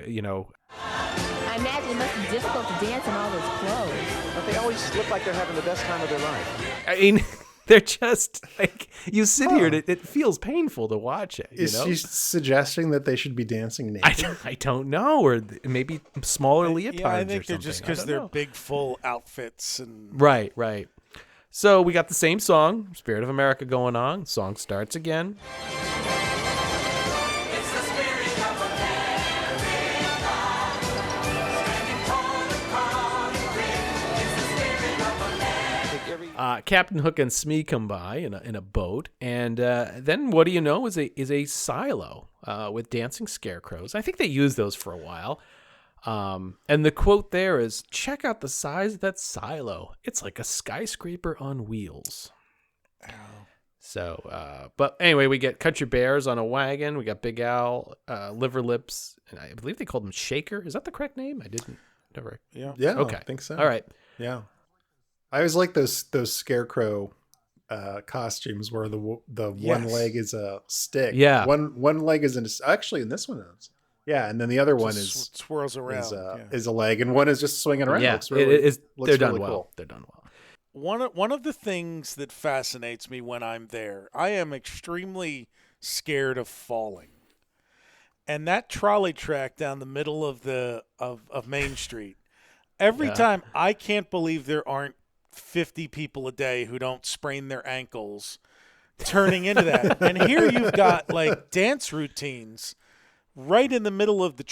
imagine it must be difficult to dance in all those clothes. But they always look like they're having the best time of their life. I mean, they're just like, you sit here and it feels painful to watch it. Is she suggesting that they should be dancing naked? I don't know, or maybe smaller leotards. Yeah, I think or they're something. just because they're big, full outfits and right. So we got the same song, Spirit of America, going on. Song starts again. Captain Hook and Smee come by in a boat, and then what do you know is a silo with dancing scarecrows. I think they used those for a while. And the quote there is, "Check out the size of that silo. It's like a skyscraper on wheels." Oh. So, but anyway, we get Country Bears on a wagon. We got Big Al, Liver Lips, and I believe they called him Shaker. Is that the correct name? I didn't never. Yeah. Okay. I think so. All right. Yeah. I always like those scarecrow costumes where the one leg is a stick. Yeah. One leg is actually in this one is. Yeah, and then the other one swirls around. Is a leg, and one is just swinging around. Yeah, Looks really, they're done really well. cool. They're done well. One of the things that fascinates me when I'm there, I am extremely scared of falling. And that trolley track down the middle of of Main Street, every time, I can't believe there aren't 50 people a day who don't sprain their ankles turning into that. And here you've got like dance routines right in the middle of the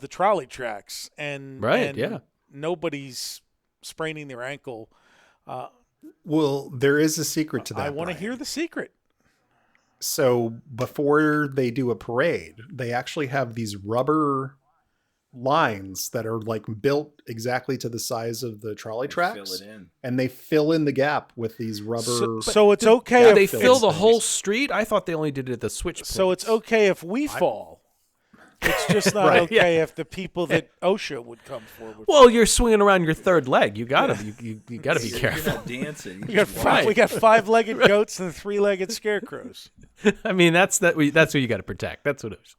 trolley tracks, and nobody's spraining their ankle. Well, there is a secret to that. I want to hear the secret. So before they do a parade, they actually have these rubber lines that are like built exactly to the size of the trolley tracks, and they fill in the gap with these rubber. So it's okay. If they fill the whole street. I thought they only did it at the switch points. So it's okay if we fall. It's just not okay if the people that OSHA would come forward. Well, you're swinging around your third leg. You gotta you gotta be careful. You're not dancing. We got 5-legged goats and 3-legged scarecrows. I mean, that's what you got to protect. That's what it is.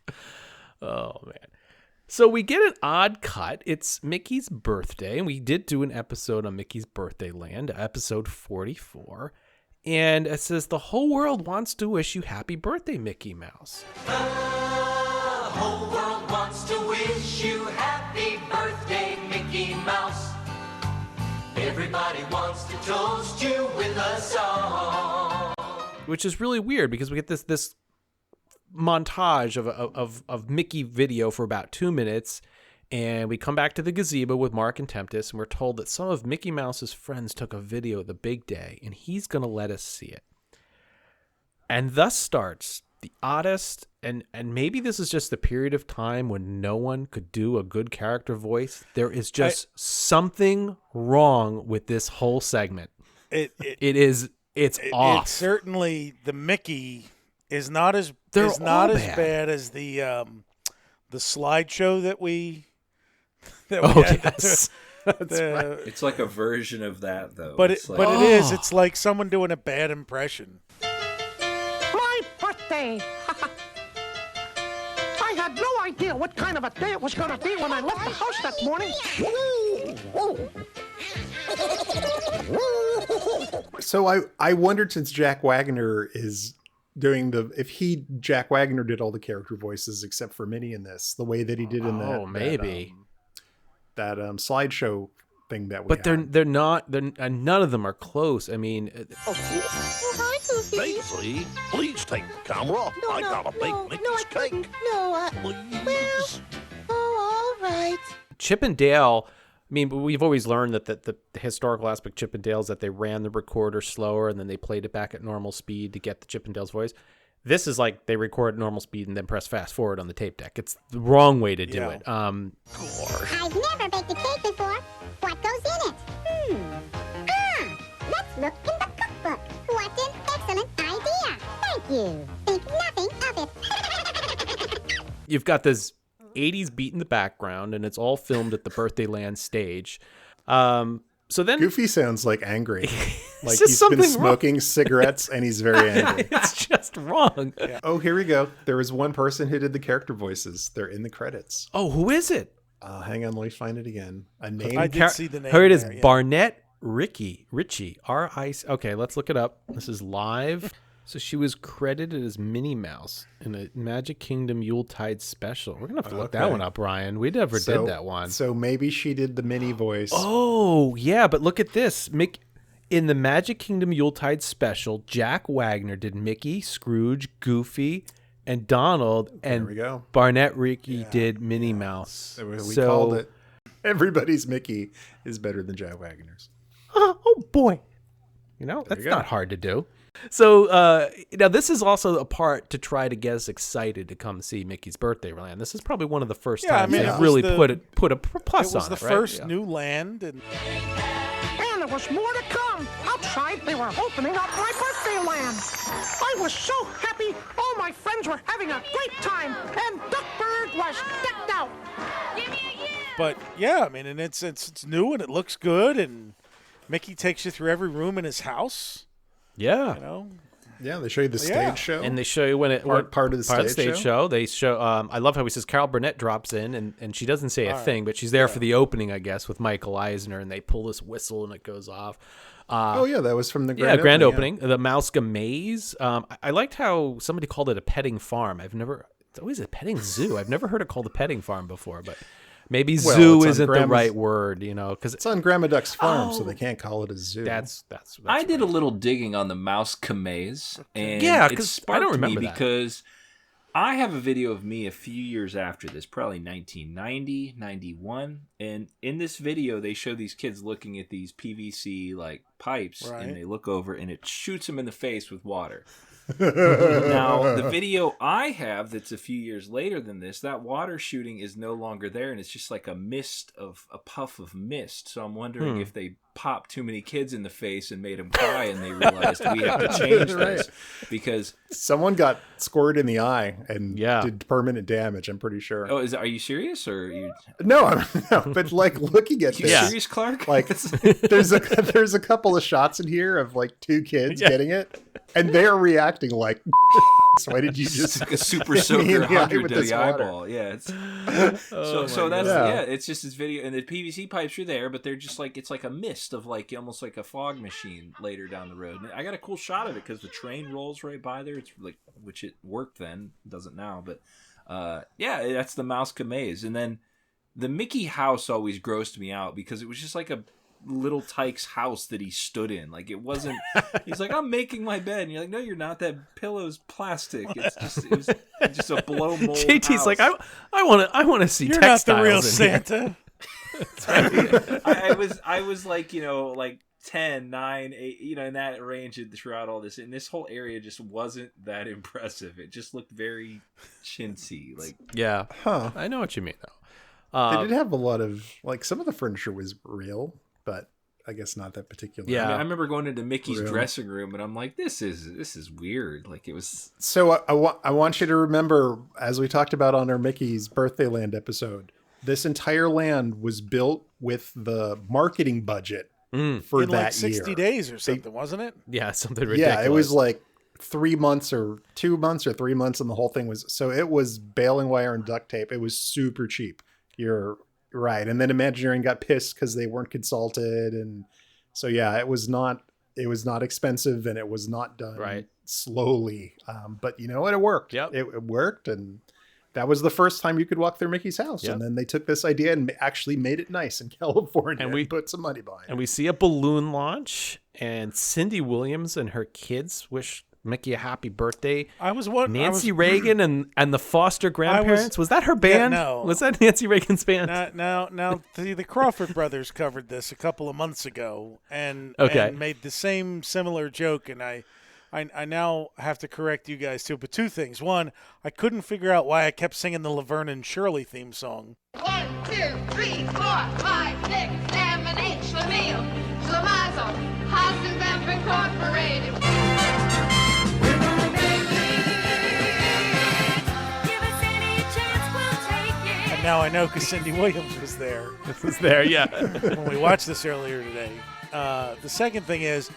Oh man. So we get an odd cut. It's Mickey's birthday, and we did do an episode on Mickey's Birthday Land, episode 44. And it says, "The whole world wants to wish you happy birthday, Mickey Mouse." The whole world wants to wish you happy birthday, Mickey Mouse. Everybody wants to toast you with a song. Which is really weird because we get this montage of Mickey video for about 2 minutes, and we come back to the gazebo with Mark and Tempest, and we're told that some of Mickey Mouse's friends took a video of the big day, and he's going to let us see it. And thus starts the oddest, and maybe this is just the period of time when no one could do a good character voice. There is just something wrong with this whole segment. It's off. It's certainly the Mickey is not as They're not all as bad as the slideshow that we had. Yes. That's right. It's like a version of that, though. But it is. It's like someone doing a bad impression. My birthday. I had no idea what kind of a day it was going to be when I left the house that morning. So I wondered, since Jack Wagner is doing Jack Wagner did all the character voices except for Minnie in this, the way that he did in that slideshow thing that we But they're not, none of them are close. I mean, Daisy, please take the camera. I gotta bake Mickey's cake. Please. All right. Chip and Dale, I mean, we've always learned that the historical aspect of Chip and Dale is that they ran the recorder slower and then they played it back at normal speed to get the Chip and Dale's voice. This is like they record at normal speed and then press fast forward on the tape deck. It's the wrong way to do it. I've never baked a cake before. What goes in it? Let's look in the cookbook. What an excellent idea. Thank you. Think nothing of it. You've got this 80s beat in the background, and it's all filmed at the Birthday Land stage. So then Goofy sounds like angry. Like just he's been something smoking cigarettes and he's very angry. It's just wrong. Yeah. Oh, here we go. There was one person who did the character voices. They're in the credits. Oh, who is it? Hang on, let me find it again. A name. I did see the name. Here it is, there, yeah. Barnett Ritchie. R-I-C. Okay, let's look it up. This is live. So she was credited as Minnie Mouse in a Magic Kingdom Yuletide special. We're going to have to look that one up, Ryan. We never did that one. So maybe she did the Minnie voice. Oh, yeah, but look at this. In the Magic Kingdom Yuletide special, Jack Wagner did Mickey, Scrooge, Goofy, and Donald, and we go. Barnett Ritchie did Minnie Mouse. So we called it. Everybody's Mickey is better than Jack Wagner's. Oh, boy. That's not hard to do. So now this is also a part to try to get us excited to come see Mickey's Birthday Land. This is probably one of the first times they really put a plus on it. It was the first new land. And there was more to come. Outside, they were opening up my birthday land. I was so happy. All my friends were having a great time, and Duckburg was decked out. But yeah, I mean, and it's new and it looks good, and Mickey takes you through every room in his house. Yeah. Yeah, they show you the stage show. And they show you when part of the stage show. They show I love how he says Carol Burnett drops in and she doesn't say a thing, but she's there for the opening, I guess, with Michael Eisner, and they pull this whistle and it goes off. That was from the grand opening. The Mouska Maze. I liked how somebody called it a petting farm. It's always a petting zoo. I've never heard it called a petting farm before, but maybe zoo isn't the right word, because it's on Grandma Duck's farm, so they can't call it a zoo. That's I did a little digging on the Mouska Maze, and because I don't remember because I have a video of me a few years after this, probably 1990, 91, and in this video they show these kids looking at these PVC like pipes, and they look over and it shoots them in the face with water. Now, the video I have that's a few years later than this, that water shooting is no longer there, and it's just like a puff of mist. So I'm wondering if they popped too many kids in the face and made them cry, and they realized we have to change this because someone got squirted in the eye and did permanent damage. I'm pretty sure. Oh, are you serious or you? No, but like looking at this, serious, Clark? Like there's a couple of shots in here of like two kids getting it, and they're reacting like, why did you just like a super soaker 100 to the eyeball? Water? Yeah, it's it's just this video, and the PVC pipes are there, but they're just like it's like a mist of like almost like a fog machine later down the road. And I got a cool shot of it because the train rolls right by there. It's like which it worked then, doesn't now, but that's the Mouska Maze. And then the Mickey house always grossed me out because it was just like a little Tyke's house that he stood in. Like it wasn't. He's like, I'm making my bed, and you're like, no, you're not. That pillow's plastic. It was just a blow mold. JT's house. like, I want to see. You're textiles not the real in Santa. I was like, like 10, 9, 8, in that range throughout all this, and this whole area just wasn't that impressive. It just looked very chintzy. Like, I know what you mean though. They did have a lot of like some of the furniture was real, but I guess not that particular. Yeah, I remember going into Mickey's dressing room, and I'm like, this is weird. Like it was. So I want you to remember, as we talked about on our Mickey's Birthday Land episode, this entire land was built with the marketing budget for in that like 60 year. days or something, wasn't it? Yeah, something ridiculous. Yeah, it was like 3 months or 2 months or 3 months, and the whole thing was it was baling wire and duct tape. It was super cheap. You're right. And then Imagineering got pissed because they weren't consulted, and so it was not expensive, and it was not done slowly. But you know what? It worked. Yep. It worked, and that was the first time you could walk through Mickey's house. Yep. And then they took this idea and actually made it nice in California, and we put some money behind it. And we see a balloon launch, and Cindy Williams and her kids wish Mickey a happy birthday. Nancy Reagan and the Foster grandparents. Was that her band? Yeah, no. Was that Nancy Reagan's band? Now the Crawford brothers covered this a couple of months ago and made the same similar joke, and I I now have to correct you guys too, but two things. One, I couldn't figure out why I kept singing the Laverne and Shirley theme song. 1, 2, 3, 4, 5, 6, 7, 8, Schlemiel, Schlemazel, Hassendampf Incorporated. And now I know because Cindy Williams was there. Was there, yeah. When we watched this earlier today. The second thing is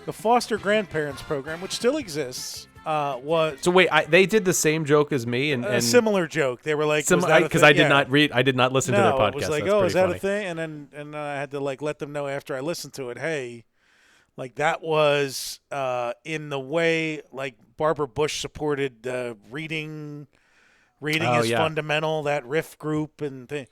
the foster grandparents program, which still exists, was... So wait, they did the same joke as me? And a similar joke. They were like... Because I did not read, I did not listen to their podcast. It was like, That's is that funny. a thing? And then I had to like let them know after I listened to it, hey, like that was in the way like Barbara Bush supported reading is fundamental, that riff group and thing.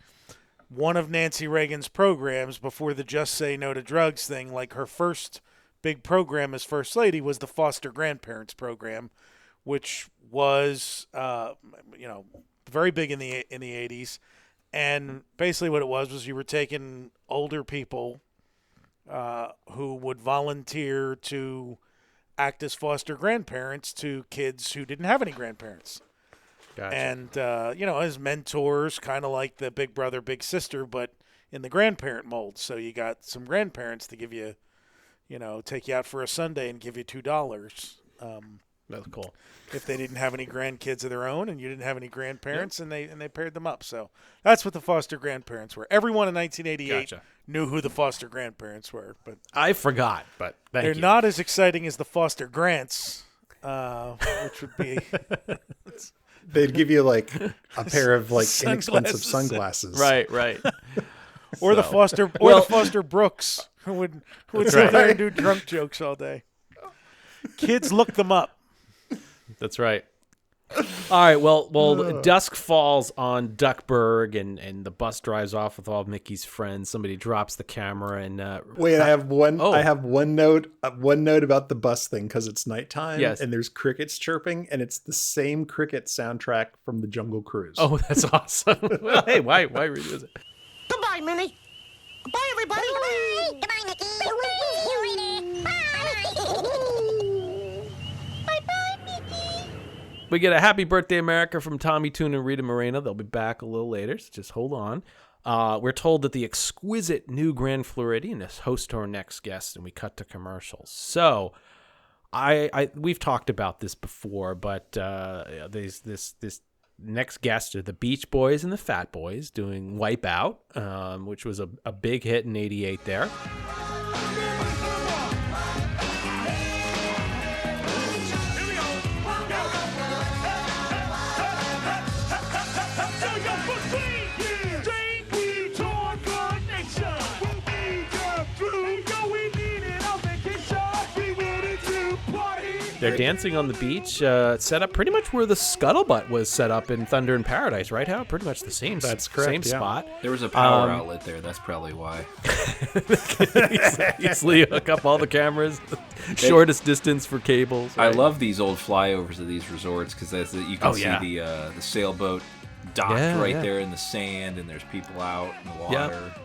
One of Nancy Reagan's programs before the Just Say No to Drugs thing, like her first big program as First Lady was the foster grandparents program, which was very big in the 80s. And basically what it was you were taking older people who would volunteer to act as foster grandparents to kids who didn't have any grandparents. Gotcha. And, as mentors, kind of like the big brother, big sister, but in the grandparent mold. So you got some grandparents to give you, take you out for a Sunday and give you $2. That's cool. If they didn't have any grandkids of their own and you didn't have any grandparents, and they paired them up. So that's what the foster grandparents were. Everyone in 1988 knew who the foster grandparents were. But I forgot, but they're not as exciting as the foster grants, which would be... They'd give you like a pair of like inexpensive sunglasses. Right. Or the Foster Brooks who would sit there and do drunk jokes all day. Kids look them up. That's right. All right. Well, dusk falls on Duckburg, and the bus drives off with all of Mickey's friends. Somebody drops the camera, and wait, I have one. I have one note. One note about the bus thing because it's nighttime. Yes. And there's crickets chirping, and it's the same cricket soundtrack from the Jungle Cruise. Oh, that's awesome. Well, hey, why revisit? Goodbye, Minnie. Goodbye, everybody. Bye. Goodbye, Mickey. We get a Happy Birthday America from Tommy Tune and Rita Moreno. They'll be back a little later, so just hold on. We're told that the exquisite new Grand Floridian is host to our next guest, and we cut to commercials. So, we've talked about this before, but there's this next guest are the Beach Boys and the Fat Boys doing Wipe Out, which was a big hit in '88 there. They're dancing on the beach, set up pretty much where the Scuttlebutt was set up in Thunder in Paradise, right? How pretty much the same. That's correct, same spot. There was a power outlet there. That's probably why. Easily hook up all the cameras, shortest distance for cables. Right? I love these old flyovers of these resorts because you can see the sailboat docked right there in the sand, and there's people out in the water. Yep.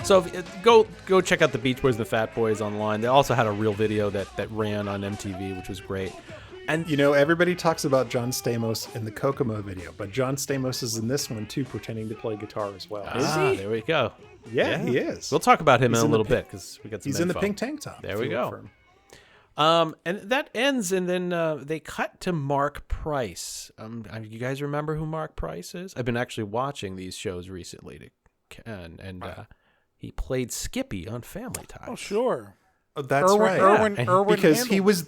So go check out the Beach Boys and the Fat Boys online. They also had a real video that ran on MTV, which was great. And everybody talks about John Stamos in the Kokomo video, but John Stamos is in this one too, pretending to play guitar as well. Is he? There we go. Yeah, he is. We'll talk about him in a little bit because we got some He's info. in the pink tank top. There we go. And that ends, and then they cut to Mark Price. You guys remember who Mark Price is? I've been actually watching these shows recently, he played Skippy on Family Ties. Oh, sure. Oh, that's right. Erwin because Handelman. he was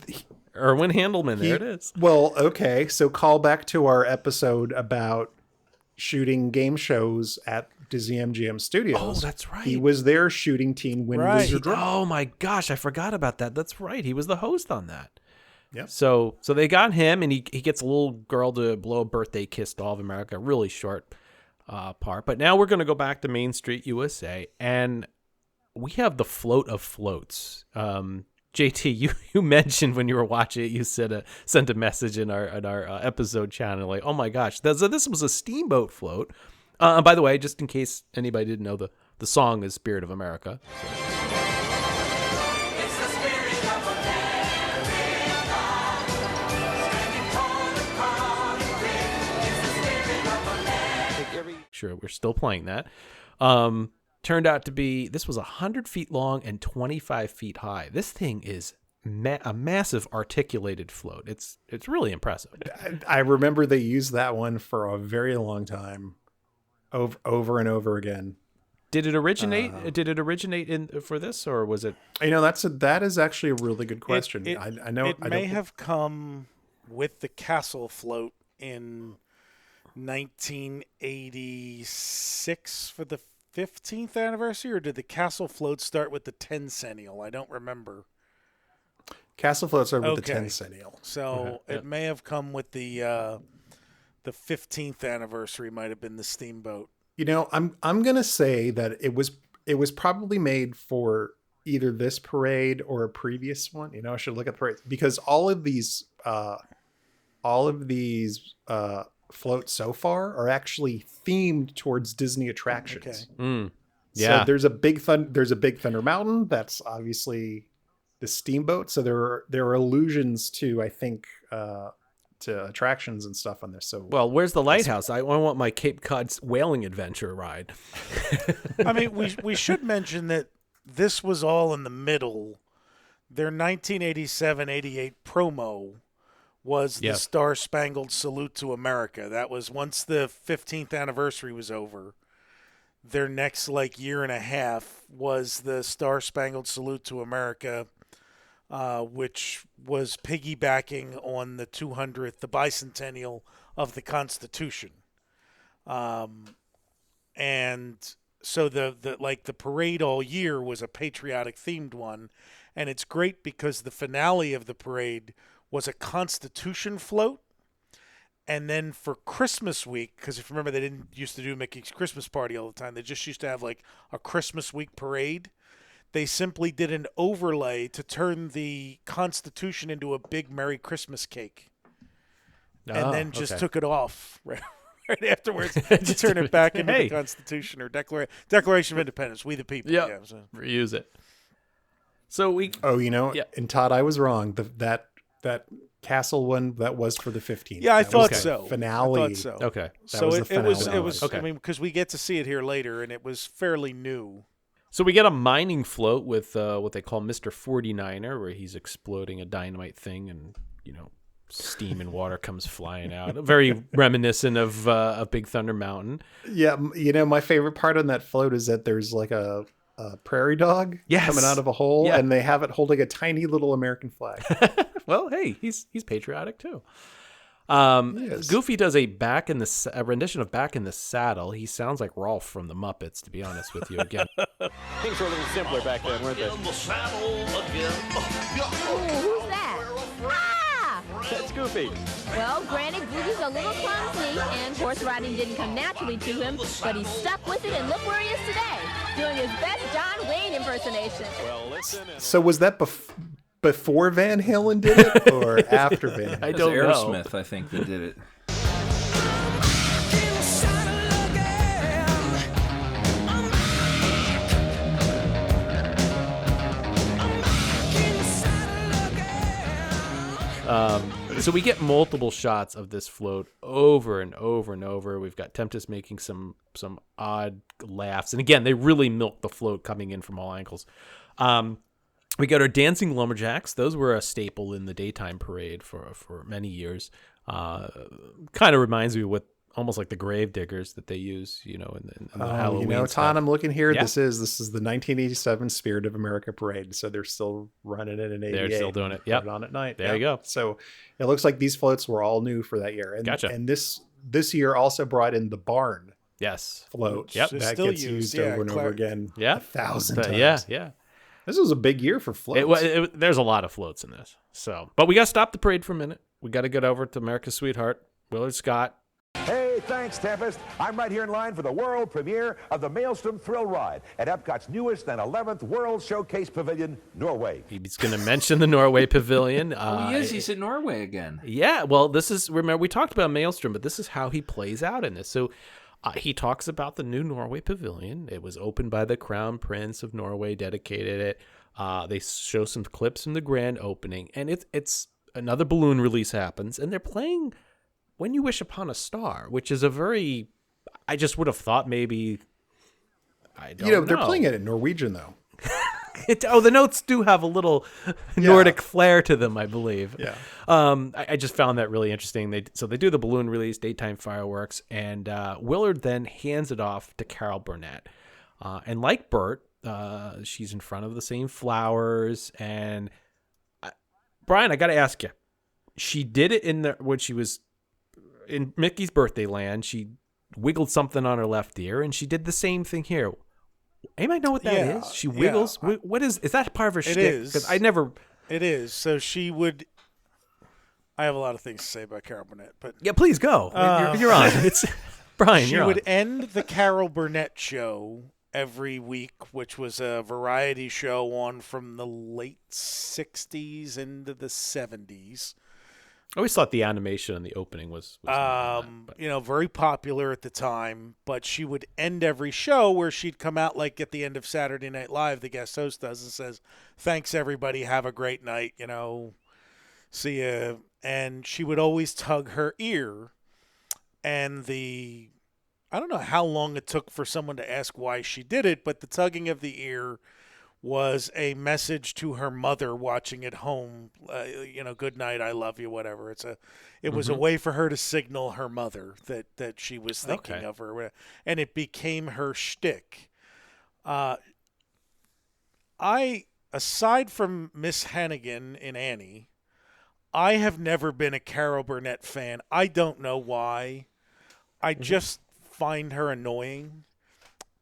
Erwin Handelman. There it is. Well, okay. So call back to our episode about shooting game shows at Disney-MGM Studios. Oh, that's right. He was there shooting Teen Wizard Drama. Oh my gosh, I forgot about that. That's right. He was the host on that. Yep. So they got him, and he gets a little girl to blow a birthday kiss to all of America. Really short part. But now we're going to go back to Main Street, USA, and we have the float of floats. JT, you mentioned when you were watching it, you sent a message in our episode channel like, oh my gosh, this was a steamboat float. By the way, just in case anybody didn't know, the song is Spirit of America. So. It's the spirit of America. Sure, we're still playing that. Turned out to be, this was 100 feet long and 25 feet high. This thing is a massive articulated float. It's really impressive. I remember they used that one for a very long time, over and over again. Did it originate? For this, or was it? That is actually a really good question. I know it may have come with the castle float in 1986 for the 15th anniversary, or did the castle float start with the 10 centennial? I don't remember. Castle float started with the 10 centennial. So it may have come with the 15th anniversary. Might have been the steamboat. I'm gonna say that it was probably made for either this parade or a previous one. I should look at the parades, because all of these floats so far are actually themed towards Disney attractions. Okay. Yeah. So there's a big Thunder Mountain. That's obviously the steamboat. So there are allusions to, I think, to attractions and stuff on this. So well, where's the lighthouse? I want my Cape Cod whaling adventure ride. I mean, we should mention that this was all in the middle. Their 1987-88 promo was the Star Spangled Salute to America. That was once the 15th anniversary was over. Their next year and a half was the Star Spangled Salute to America, which was piggybacking on the 200th, the bicentennial of the Constitution. And so the parade all year was a patriotic themed one. And it's great because the finale of the parade was a Constitution float. And then for Christmas week, because if you remember, they didn't used to do Mickey's Christmas party all the time. They just used to have a Christmas week parade. They simply did an overlay to turn the Constitution into a big Merry Christmas cake. And then just took it off right afterwards to turn it back into the Constitution or Declaration of Independence. We the people. Yep. Yeah. So. Reuse it. So we. Oh, and Todd, I was wrong. That castle one, that was for the 15th. Yeah, I thought so. Finale. I thought so. Okay. So it was. Okay. I mean, because we get to see it here later, and it was fairly new. So we get a mining float with what they call Mr. 49er, where he's exploding a dynamite thing, and steam and water comes flying out. Very reminiscent of Big Thunder Mountain. Yeah, my favorite part on that float is that there's a prairie dog coming out of a hole, and they have it holding a tiny little American flag. Well, hey, he's patriotic too. Goofy does a rendition of Back in the Saddle. He sounds like Rolf from the Muppets, to be honest with you. Again, things were a little simpler back then, weren't they? In the saddle again. Ooh, who's that? Ah! That's Goofy. Well, granted, Goofy's a little clumsy, and horse riding didn't come naturally to him, but he stuck with it, and look where he is today, doing his best John Wayne impersonation. Well, listen. So was that before Van Halen did it, or after Van Halen? I don't know. Aerosmith, I think, that did it. So we get multiple shots of this float over and over and over. We've got Tempest making some odd laughs, and again, they really milk the float coming in from all angles. We got our dancing lumberjacks. Those were a staple in the daytime parade for many years. Kind of reminds me of what almost like the grave diggers that they use, in the Halloween Todd, stuff. I'm looking here. Yeah. This is the 1987 Spirit of America parade. So they're still running it in 88. They're still doing it. Yep. Put it on at night. There you go. So it looks like these floats were all new for that year. And, Gotcha. And this year also brought in the barn. Yes. Float. Yep. That still gets used used, over and over again. Yeah. 1,000 times. Yeah. This was a big year for floats. There's a lot of floats in this. But we got to stop the parade for a minute. We got to get over to America's Sweetheart, Willard Scott. Hey, thanks, Tempest. I'm right here in line for the world premiere of the Maelstrom Thrill Ride at Epcot's newest and 11th World Showcase Pavilion, Norway. He's going to mention the Norway Pavilion. He is. He's at Norway again. Yeah, well, remember, we talked about Maelstrom, but this is how he plays out in this. So He talks about the new Norway Pavilion. It was opened by the Crown Prince of Norway, dedicated it. They show some clips from the grand opening, and it's another balloon release happens, and they're playing When You Wish Upon a Star, which is a very, I just would have thought maybe, I don't know. They're playing it in Norwegian, though. The notes do have a little Nordic flair to them, I believe. Yeah. I just found that really interesting. They do the balloon release, daytime fireworks, and Willard then hands it off to Carol Burnett. And like Bert, she's in front of the same flowers. And Brian, I got to ask you, she did it when she was in Mickey's Birthday Land. She wiggled something on her left ear, and she did the same thing here. Anybody know what that is? She wiggles. Yeah. What is that part of her shtick? It is. Because I never. It is. So she would. I have a lot of things to say about Carol Burnett, but yeah, please go. You're on. It's Brian. She would end the Carol Burnett show every week, which was a variety show on from the late '60s into the '70s. I always thought the animation in the opening was very popular at the time, but she would end every show where she'd come out like at the end of Saturday Night Live, the guest host does, and says, "Thanks everybody, have a great night, see ya." And she would always tug her ear, and I don't know how long it took for someone to ask why she did it, but the tugging of the ear was a message to her mother watching at home, good night, I love you, whatever. It was a way for her to signal her mother that she was thinking of her, and it became her shtick. Aside from Miss Hannigan in Annie, I have never been a Carol Burnett fan. I don't know why. I just find her annoying.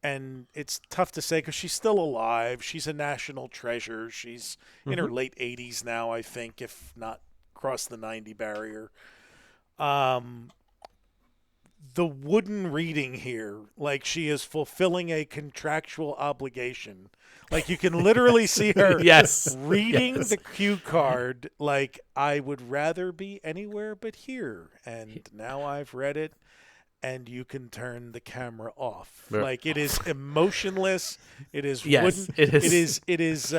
And it's tough to say because she's still alive. She's a national treasure. She's in her late 80s now, I think, if not crossed the 90 barrier. The wooden reading here, like she is fulfilling a contractual obligation. Like you can literally see her reading the cue card like, I would rather be anywhere but here. And now I've read it. And you can turn the camera off. Like it is emotionless. It is wooden. It is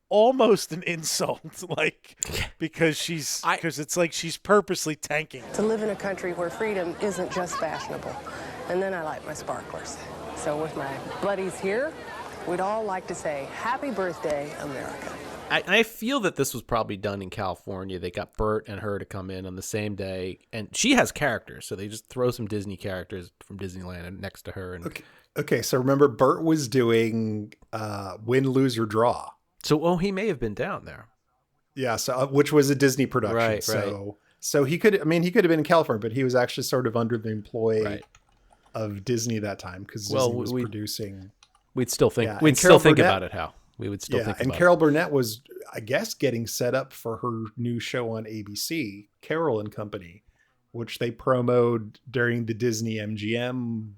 almost an insult. Like because it's like she's purposely tanking. To live in a country where freedom isn't just fashionable. And then I like my sparklers. So with my buddies here, we'd all like to say, Happy Birthday, America. I feel that this was probably done in California. They got Bert and her to come in on the same day, and she has characters, so they just throw some Disney characters from Disneyland next to her. And okay. So remember, Bert was doing Win, Lose, or Draw. So, he may have been down there. Yeah. So, which was a Disney production. Right. So he could have been in California, but he was actually sort of under the employ of Disney that time because Disney was producing. We'd still think. Yeah. We'd still think about it. How. We would still think about it. And Carol Burnett was, I guess, getting set up for her new show on ABC, Carol and Company, which they promoted during the Disney-MGM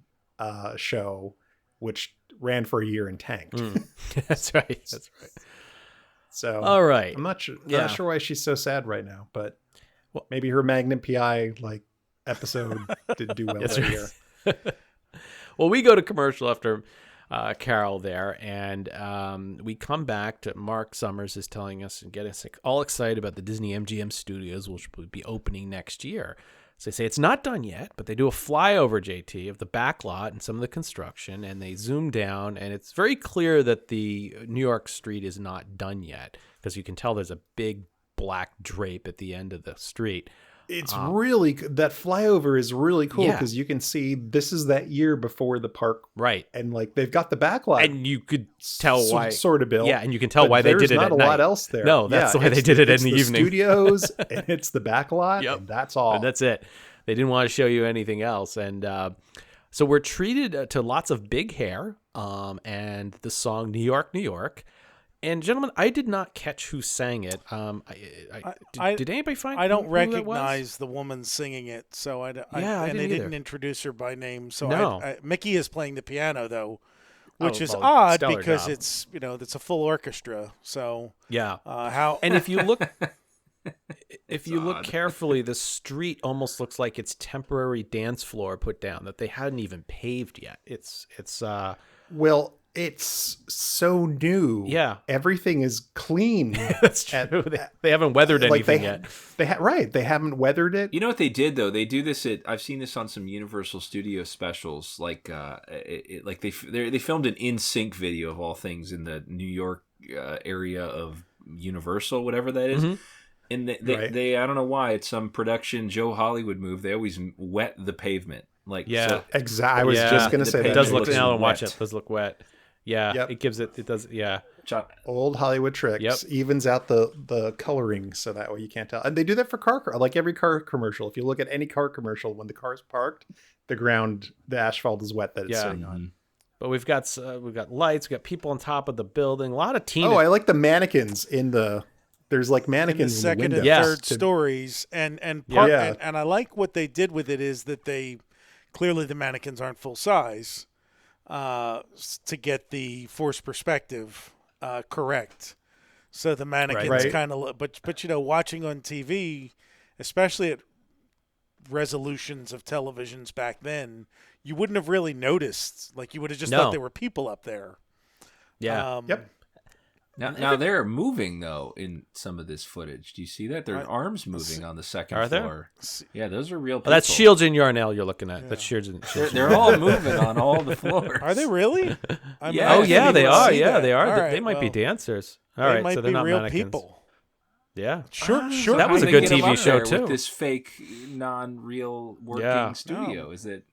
show, which ran for a year and tanked. That's right. So, all right. I'm not sure why she's so sad right now, but maybe her Magnum PI episode did do well that year. Well, we go to commercial after Carol there, and we come back to Mark Summers is telling us and getting us all excited about the Disney-MGM studios, which will be opening next year. So they say it's not done yet, but they do a flyover, JT, of the backlot and some of the construction, and they zoom down, and it's very clear that the New York street is not done yet because you can tell there's a big black drape at the end of the street. It's really, that flyover is really cool because you can see this is that year before the park. Right. And they've got the backlot. And you could tell why. Sort of built. Yeah, and you can tell why they did it at night. There's not a lot else there. No, that's why they did it in the evening. Studios, and it's the backlot, and that's all. And that's it. They didn't want to show you anything else. And so we're treated to lots of big hair and the song New York, New York. And gentlemen, I did not catch who sang it. Did anybody find? I don't recognize the woman singing it, so and they didn't introduce her by name. So no. Mickey is playing the piano though, which is odd because job. It's it's a full orchestra. So yeah, how? And if you look, If you look carefully, the street almost looks like it's temporary dance floor put down that they hadn't even paved yet. It's Well, it's so new. Yeah. Everything is clean. That's true. They haven't weathered anything yet. They haven't weathered it. You know what they did though? They do this I've seen this on some Universal Studio specials. Like they filmed an in sync video of all things in the New York area of Universal, whatever that is. Mm-hmm. And they I don't know why, it's some production Joe Hollywood move. They always wet the pavement. Like exactly. I was just gonna say that. It does look now and watch it. It does look wet. Yeah, it gives it. It does. Yeah, old Hollywood tricks. Evens out the coloring so that way you can't tell. And they do that for like every car commercial. If you look at any car commercial, when the car's parked, the asphalt is wet that it's sitting on. But we've got lights. We've got people on top of the building. A lot of team. Oh, I like the mannequins in the. There's like mannequins in the second and third stories, and I like what they did with it is that they clearly the mannequins aren't full size. To get the force perspective correct, so the mannequins kind of. But watching on TV, especially at resolutions of televisions back then, you wouldn't have really noticed. Like you would have just thought there were people up there. Yeah. Now they're moving though in some of this footage. Do you see that? There are arms moving on the second floor. Yeah, those are real people. That's Shields and Yarnell you're looking at. That's Shields and they're all moving on all the floors. Are they really? Yeah, they are. Yeah, they are. Right, they might be dancers. All they right, might so they're be not real mannequins. people. Yeah, sure. That was a good TV show too. With this fake, non-real working studio, is it?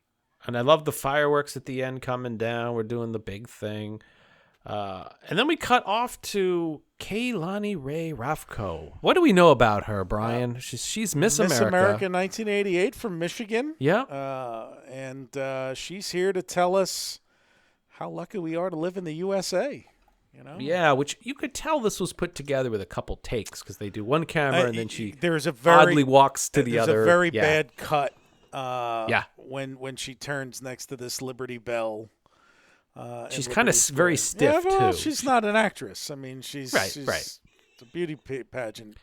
And I love the fireworks at the end coming down. We're doing the big thing. And then we cut off to Keilani Ray Rafko. What do we know about her, Brian? She's Miss America. Miss America 1988 from Michigan. Yeah. And she's here to tell us how lucky we are to live in the USA. Yeah, which you could tell this was put together with a couple takes because they do one camera and then she oddly walks to the other. There's a very bad cut. Yeah. When she turns next to this Liberty Bell. She's kind of very stiff too. She's not an actress. I mean, she's right. It's a beauty pageant.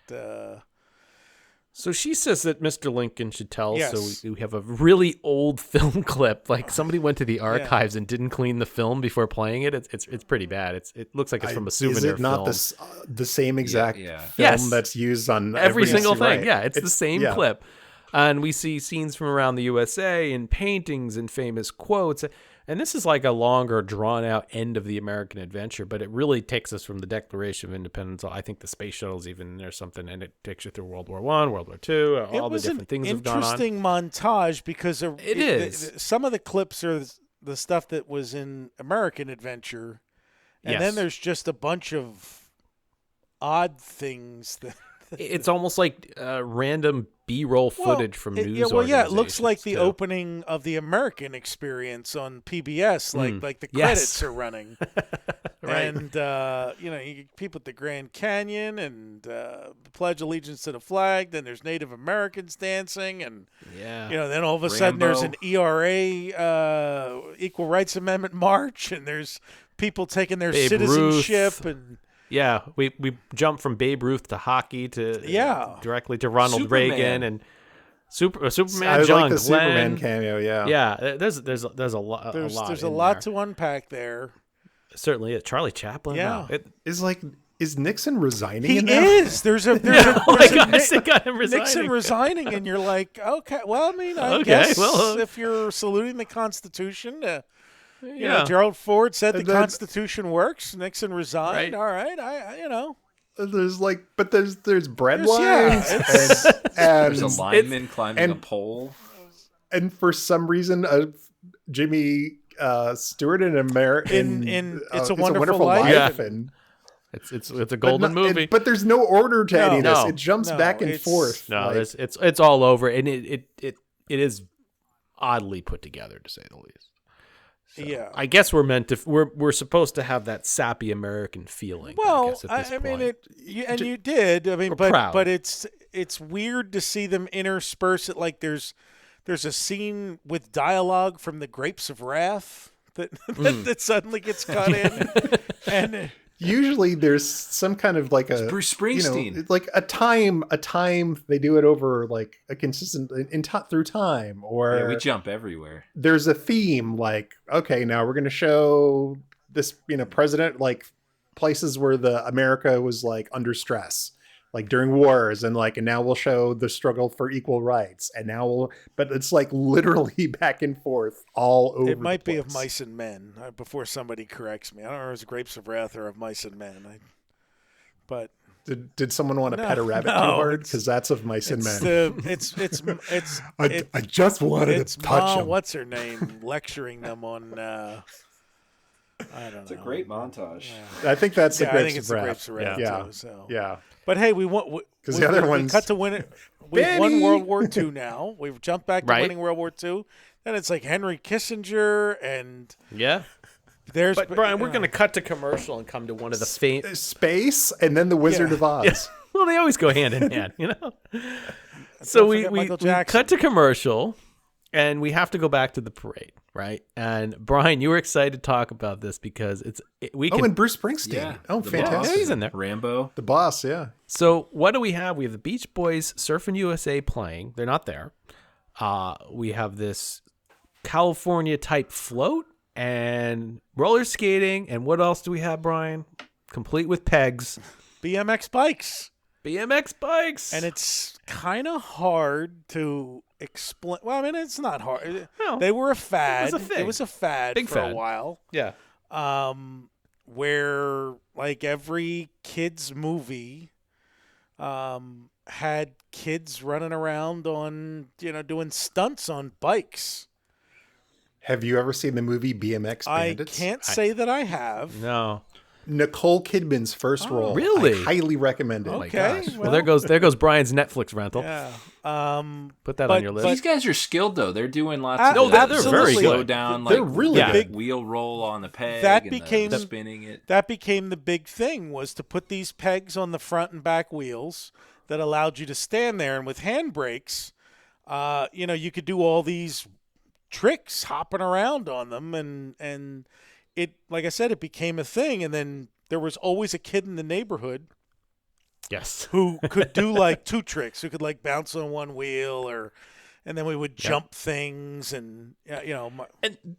So she says that Mr. Lincoln should tell. Yes. So we have a really old film clip. Like somebody went to the archives and didn't clean the film before playing it. It's pretty bad. It looks like it's from a souvenir film. Is it not the same exact film that's used on every single thing? Right. Yeah, it's the same clip. And we see scenes from around the USA and paintings and famous quotes. And this is like a longer, drawn-out end of the American adventure, but it really takes us from the Declaration of Independence. I think the space shuttle's even in there something, and it takes you through World War I, World War II, all the different things have gone on. It was an interesting montage because it is. Some of the clips are the stuff that was in American Adventure, and then there's just a bunch of odd things that. It's almost like random B-roll footage from news. It looks like the opening of the American Experience on PBS, like the credits are running, and you get people at the Grand Canyon and the Pledge Allegiance to the flag. Then there's Native Americans dancing, and then all of a sudden there's an ERA Equal Rights Amendment march, and there's people taking their citizenship and. Yeah, we jumped from Babe Ruth to hockey to directly to Ronald Reagan and Superman. I John like the Glenn. Superman cameo. Yeah. There's a lot. There's a lot to unpack there. Certainly, Charlie Chaplin. Yeah, is Nixon resigning? He in there? is. There's a they got him resigning. Nixon resigning, and you're like, okay. Well, I mean, I guess if you're saluting the Constitution. Gerald Ford said the Constitution works. Nixon resigned. Right. All right, there's bread lines and there's a lineman climbing a pole, and for some reason, Jimmy Stewart in It's a Wonderful Life, and it's a golden movie. But there's no order to any of this. It jumps back and forth. No, it's all over, and it is oddly put together, to say the least. So I guess we're supposed to have that sappy American feeling. Well, I mean, you did. I mean, proud. But it's weird to see them intersperse it. Like there's a scene with dialogue from the Grapes of Wrath that suddenly gets cut in, and Usually there's some kind of like a Bruce Springsteen, like a time they do it over like a consistent through time, or we jump everywhere. There's a theme, like, okay, now we're going to show this, president, like places where the America was like under stress, like during wars, and now we'll show the struggle for equal rights, and but it's like literally back and forth all over. It might be of Mice and Men, before somebody corrects me. I don't know if it was Grapes of Wrath or of Mice and Men. But did someone want to pet a rabbit too hard? Because that's of Mice and Men. I just wanted to touch him. What's her name? Lecturing them on. I don't know. It's a great montage. I think that's the Grapes of Wrath. Grapes of Wrath too. So. Yeah. But hey, we want because the other ones. We cut to win it. We've won World War II now. We've jumped back to winning World War II. Then it's like Henry Kissinger and But Brian, we're going to cut to commercial and come to one of the space, and then the Wizard of Oz. Yeah. Well, they always go hand in hand, So we cut to commercial, and we have to go back to the parade, right? And Brian, you were excited to talk about this because and Bruce Springsteen. Yeah, Fantastic! He's in there. Rambo, the boss. Yeah. So what do we have? We have the Beach Boys, Surfing USA playing. They're not there. We have this California type float and roller skating, and what else do we have, Brian? Complete with pegs. BMX bikes. And it's kind of hard to explain. Well, I mean, it's not hard. No, they were a fad. It was a fad Big for fad. a while. Yeah. Where like every kid's movie had kids running around on, doing stunts on bikes. Have you ever seen the movie BMX Bandits? I can't say that I have. No. Nicole Kidman's first role. Really? I highly recommend it. Okay. Well, there goes Brian's Netflix rental. Yeah. Put that on your list. These guys are skilled though. They're doing lots of they're very slow good. down, They're really big wheel roll on the peg. Spinning it. That became the big thing, was to put these pegs on the front and back wheels that allowed you to stand there, and with handbrakes, you could do all these tricks hopping around on them, and it, like I said, it became a thing. And then there was always a kid in the neighborhood who could do like two tricks, who could like bounce on one wheel, and then we would jump things, and and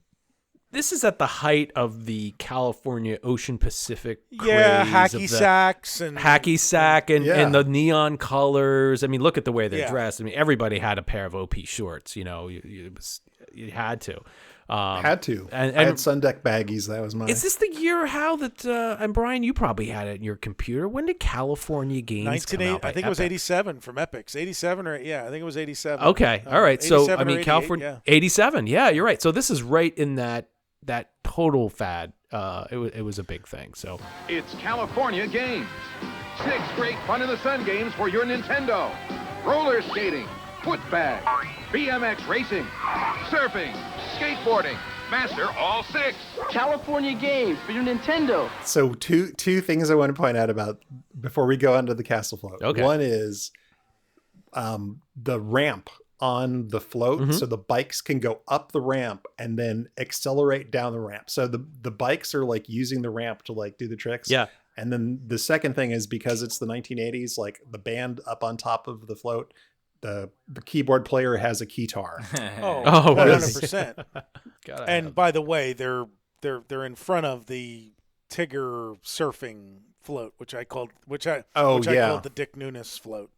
this is at the height of the California Ocean Pacific craze. Hacky sacks and the neon colors. I mean, look at the way they're dressed. I mean, everybody had a pair of OP shorts. You had to. And I had Sundeck baggies. That was mine. Is this the year, Hal, that and Brian, you probably had it in your computer? When did California Games come out? I think it was 87 from Epix. 87 I think it was 87. Okay, all right. So I mean, California 87. Yeah, you're right. So this is right in that total fad. It was a big thing. So it's California Games. 6 great fun in the sun games for your Nintendo. Roller skating, foot bag, BMX racing, surfing, skateboarding. Master all 6. California Games for your Nintendo. So two things I want to point out about before we go onto the castle float. Okay. One is the ramp on the float, so the bikes can go up the ramp and then accelerate down the ramp. So the bikes are like using the ramp to like do the tricks. Yeah. And then the second thing is, because it's the 1980s, like the band up on top of the float, the keyboard player has a keytar. 100%. And by the way, they're in front of the Tigger surfing float, which I called the Dick Nunes float.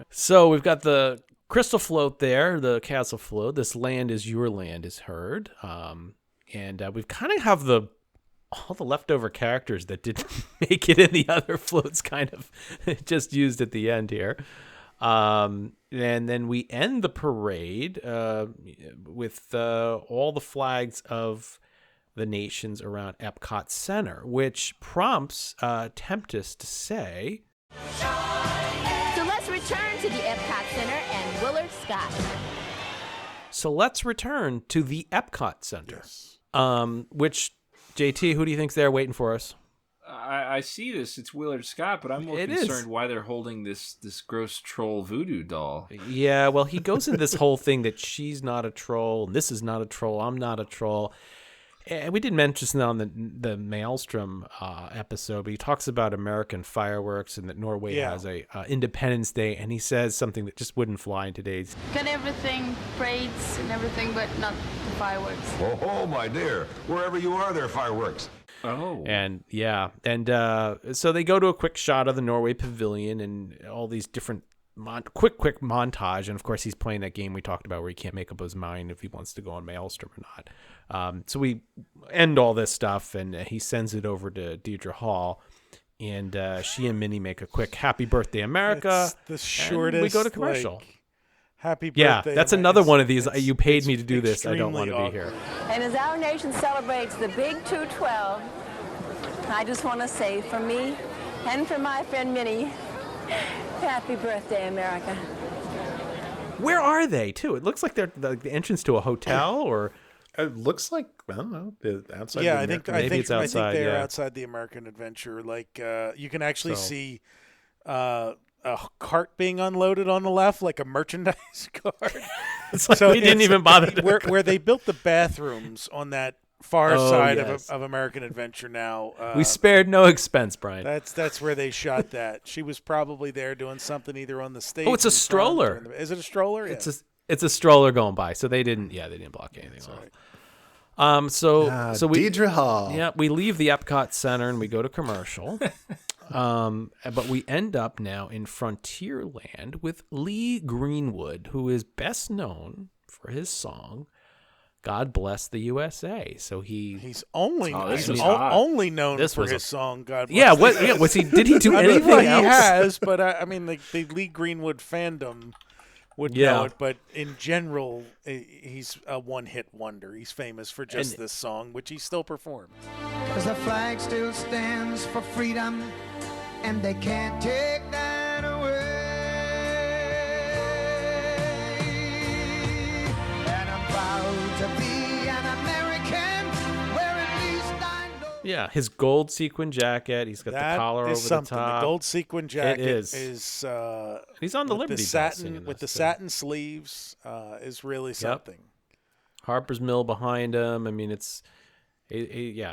So we've got the crystal float there, the castle float. This land is your land is heard, and we've kind of have all the leftover characters that didn't make it in the other floats, kind of just used at the end here. And then we end the parade with all the flags of the nations around Epcot Center, which prompts Tempest to say, So let's return to the Epcot Center and Willard Scott. So let's return to the Epcot Center. Yes. Which, JT, who do you think's there waiting for us? I see this. It's Willard Scott, but I'm more concerned why they're holding this gross troll voodoo doll. Yeah, well, he goes into this whole thing that she's not a troll, and this is not a troll, I'm not a troll. And we didn't mention that on the Maelstrom episode, but he talks about American fireworks and that Norway has a Independence Day, and he says something that just wouldn't fly in today's. Got everything, parades and everything, but not the fireworks. Oh, my dear. Wherever you are, there are fireworks. Oh. And so they go to a quick shot of the Norway Pavilion and all these different quick montage, and of course he's playing that game we talked about where he can't make up his mind if he wants to go on Maelstrom or not. So we end all this stuff, and he sends it over to Deirdre Hall, and she and Minnie make a quick "Happy Birthday, America." It's the shortest. We go to commercial. Happy birthday. Yeah, that's another one of these. You paid me to do this. I don't want to be here. And as our nation celebrates the Big 212, I just want to say, for me and for my friend Minnie, happy birthday, America. Where are they, too? It looks like they're the entrance to a hotel, or it looks like, I don't know, outside. Yeah, the I think it's outside. they're outside the American Adventure. Like you can actually see a cart being unloaded on the left, like a merchandise cart. It's like we didn't even bother to where they built the bathrooms on that far side of American Adventure now. We spared no expense, Brian. That's where they shot that. She was probably there doing something either on the stage. Oh, it's a stroller. Is it a stroller? It's a stroller going by. So they didn't block anything off. So we Deirdre Hall. Yeah, we leave the Epcot Center and we go to commercial. But we end up now in Frontierland with Lee Greenwood, who is best known for his song "God Bless the USA." So he's only known for his song "God Bless." Yeah, was he? Did he do anything else? He has, but I mean, the Lee Greenwood fandom would know it. But in general, he's a one-hit wonder. He's famous for just this song, which he still performs. 'Cause the flag still stands for freedom, and they can't take that away. And I'm proud to be an American, where at least I know. Yeah, his gold sequin jacket. He's got the collar over the top. The gold sequin jacket is. He's on the with Liberty the Bell satin singing with the this, too. satin sleeves is really something. Harper's Mill behind him. I mean, it's he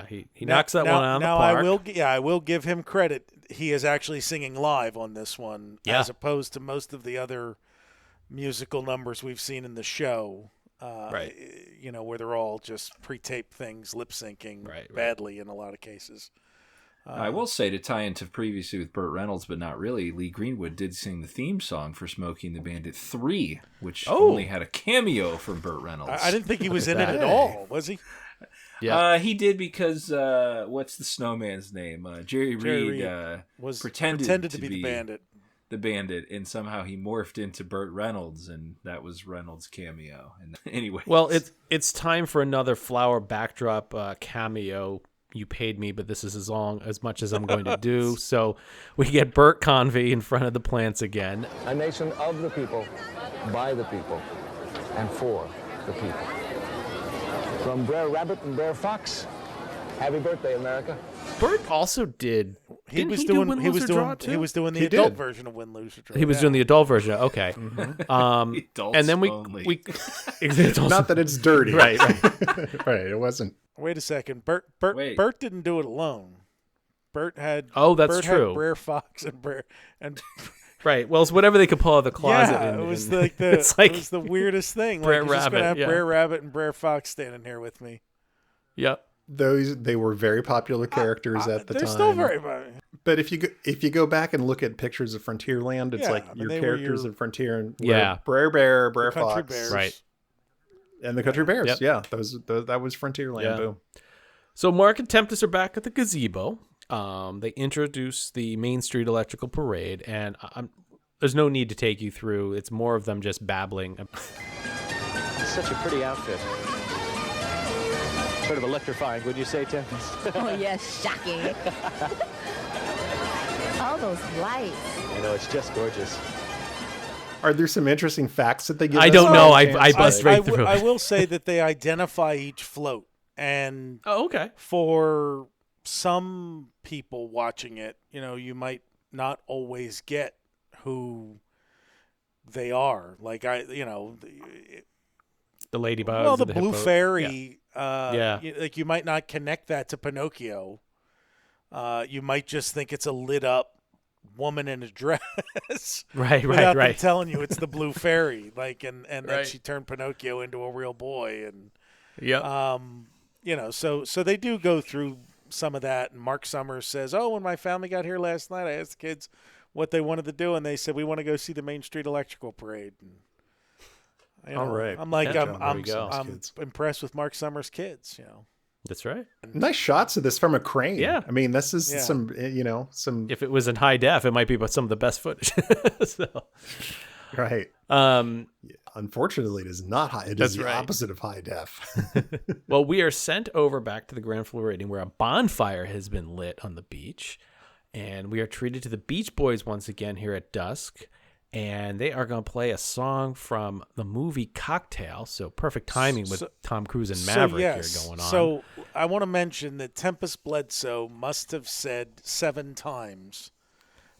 knocks that one out of the now park. I will give him credit. He is actually singing live on this one, as opposed to most of the other musical numbers we've seen in the show. Right. You know, where they're all just pre-taped things, lip syncing badly in a lot of cases. I will say, to tie into previously with Burt Reynolds, but not really, Lee Greenwood did sing the theme song for Smokey and the Bandit 3, which only had a cameo from Burt Reynolds. I didn't think he was in it at all, was he? Yeah, he did because what's the snowman's name? Jerry Reed was pretended to be the bandit. The bandit, and somehow he morphed into Burt Reynolds, and that was Reynolds' cameo. And anyway, Well, it's time for another flower backdrop cameo. You paid me, but this is as much as I'm going to do. So we get Bert Convey in front of the plants again. A nation of the people, by the people, and for the people. From Brer Rabbit and Brer Fox, happy birthday, America. Bert also did. He was do doing Win, Lose, or Draw, too? he was doing the He adult did. version of Win, Lose, or Draw. He was doing the adult version. Okay. Adults And then we Not that it's dirty. right. Right. It wasn't. Wait a second. Bert didn't do it alone. Bert had that's Bert true. Had Brer Fox and Right. Well, it's whatever they could pull out of the closet. Yeah, it was like it was the weirdest thing. Brer Like, you're just gonna Rabbit, have Brer Rabbit and Brer Fox standing here with me. Yep. They were very popular characters at the time. They're still very popular. But if you go back and look at pictures of Frontierland, it's like your characters of Frontier and Brer Bear, Brer Country Fox, Bears. Right. and the Country Bears. Yep. Yeah, that was Frontierland. Yeah. Boom. So Mark and Tempest are back at the gazebo. They introduce the Main Street Electrical Parade, and there's no need to take you through. It's more of them just babbling. It's such a pretty outfit. Sort of electrifying, would you say, Tempest? Oh, yes, shocking. All those lights. I know, it's just gorgeous. Are there some interesting facts that they give? I us? don't know. I buzzed right through. I will say that they identify each float, and okay. For some people watching it, you might not always get who they are. Like The ladybugs. Well, the and Blue hippo. Fairy. Yeah. Like you might not connect that to Pinocchio. You might just think it's a lit up woman in a dress. Right. Without them telling you it's the Blue Fairy. Like and Right. then she turned Pinocchio into a real boy. And Yep. you know, so they do go through some of that. And Mark Summers says, "Oh, when my family got here last night, I asked the kids what they wanted to do, and they said we want to go see the Main Street Electrical Parade." And, you know, All right. I'm like, Yeah, I'm kids. impressed with Mark Summers' kids. You know, That's right. Nice shots of this from a crane. Yeah. I mean, this is Yeah. some, some. If it was in high def, it might be some of the best footage. So, Right. Unfortunately, it is not high. It is That's the right. opposite of high def. well, we are sent over back to the Grand Floridian where a bonfire has been lit on the beach. And we are treated to the Beach Boys once again here at dusk. And they are going to play a song from the movie Cocktail. So perfect timing with Tom Cruise and Maverick here going on. So I want to mention that Tempest Bledsoe must have said 7 times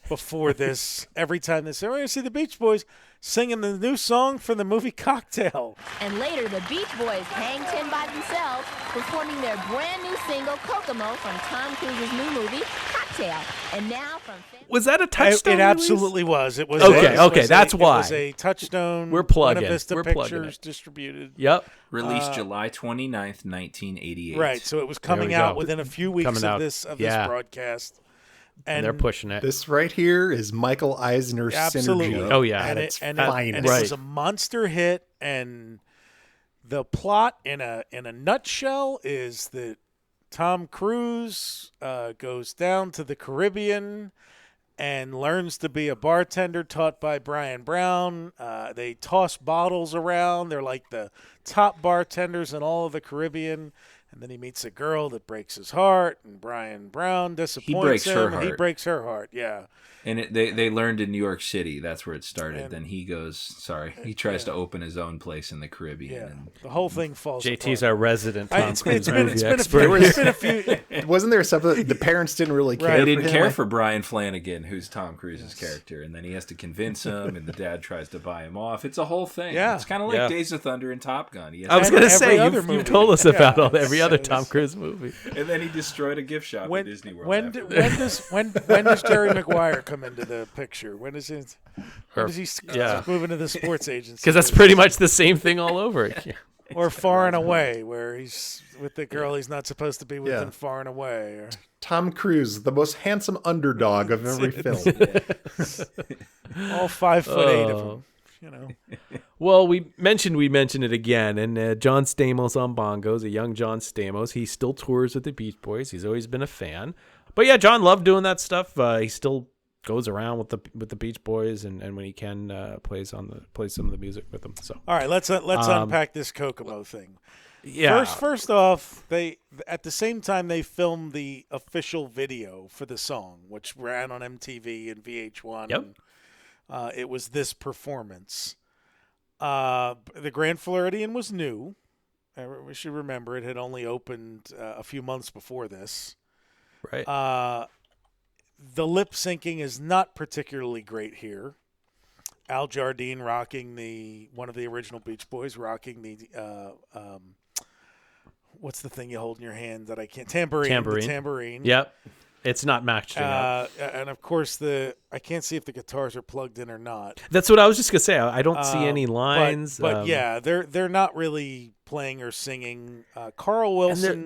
before this, every time they say, we're going to see the Beach Boys singing the new song from the movie Cocktail. And later, the Beach Boys hang 10 by themselves, performing their brand new single, Kokomo, from Tom Cruise's new movie, Cocktail. And now from... Was that a Touchstone It release? absolutely was. It was. Okay, that's why. It was a Touchstone. We're plugging. Buena Vista We're plugging Pictures it. distributed. Yep. Released July 29th, 1988. Right, so it was There coming we out go. within a few weeks Coming of out. this Yeah. broadcast. And they're pushing it. This right here is Michael Eisner Absolutely. synergy. Oh, yeah. At And its it finest. was a monster hit. And the plot in a nutshell is that Tom Cruise goes down to the Caribbean and learns to be a bartender taught by Brian Brown. They toss bottles around. They're like the top bartenders in all of the Caribbean. And then he meets a girl that breaks his heart, and Brian Brown disappoints breaks him. her and He heart. breaks her heart, yeah. And they learned in New York City. That's where it started. Then he tries to open his own place in the Caribbean. Yeah, And the whole thing falls JT's apart. our resident Tom It's Cruise been movie a expert. few. Wasn't there something the parents didn't really care? They didn't for him? care for Brian Flanagan, who's Tom Cruise's character, and then he has to convince him, and the dad tries to buy him off. It's a whole thing. Yeah. It's kind of like Yeah. Days of Thunder and Top Gun. He has I was to- going to every say, other you've movie. told us about Yeah. every other Tom Cruise movie. and then he destroyed a gift shop at Disney World. When after does Jerry Maguire come into the picture? When does he Yeah. move into the sports agency? Because that's pretty much the same thing all over again. Or Far and Away, where he's with the girl he's not supposed to be with Yeah. in Far and Away. Or... Tom Cruise, the most handsome underdog of every film. All 5'8" of Oh. them. You know. Well, we mentioned it again, and John Stamos on bongos, a young John Stamos. He still tours with the Beach Boys. He's always been a fan. But yeah, John loved doing that stuff. He still goes around with the Beach Boys, and when he can, plays some of the music with them. So All right, let's unpack this Kokomo thing. yeah, First off, they at the same time they filmed the official video for the song, which ran on MTV and VH1. Yep. And, it was this performance. The Grand Floridian was new. We should remember it had only opened a few months before this. right. The lip syncing is not particularly great here. Al Jardine rocking one of the original Beach Boys, rocking the what's the thing you hold in your hand that I can't tambourine. The tambourine. Yep. It's not matching up. And of course I can't see if the guitars are plugged in or not. That's what I was just gonna say. I don't see any lines. But yeah, they're not really playing or singing. Carl Wilson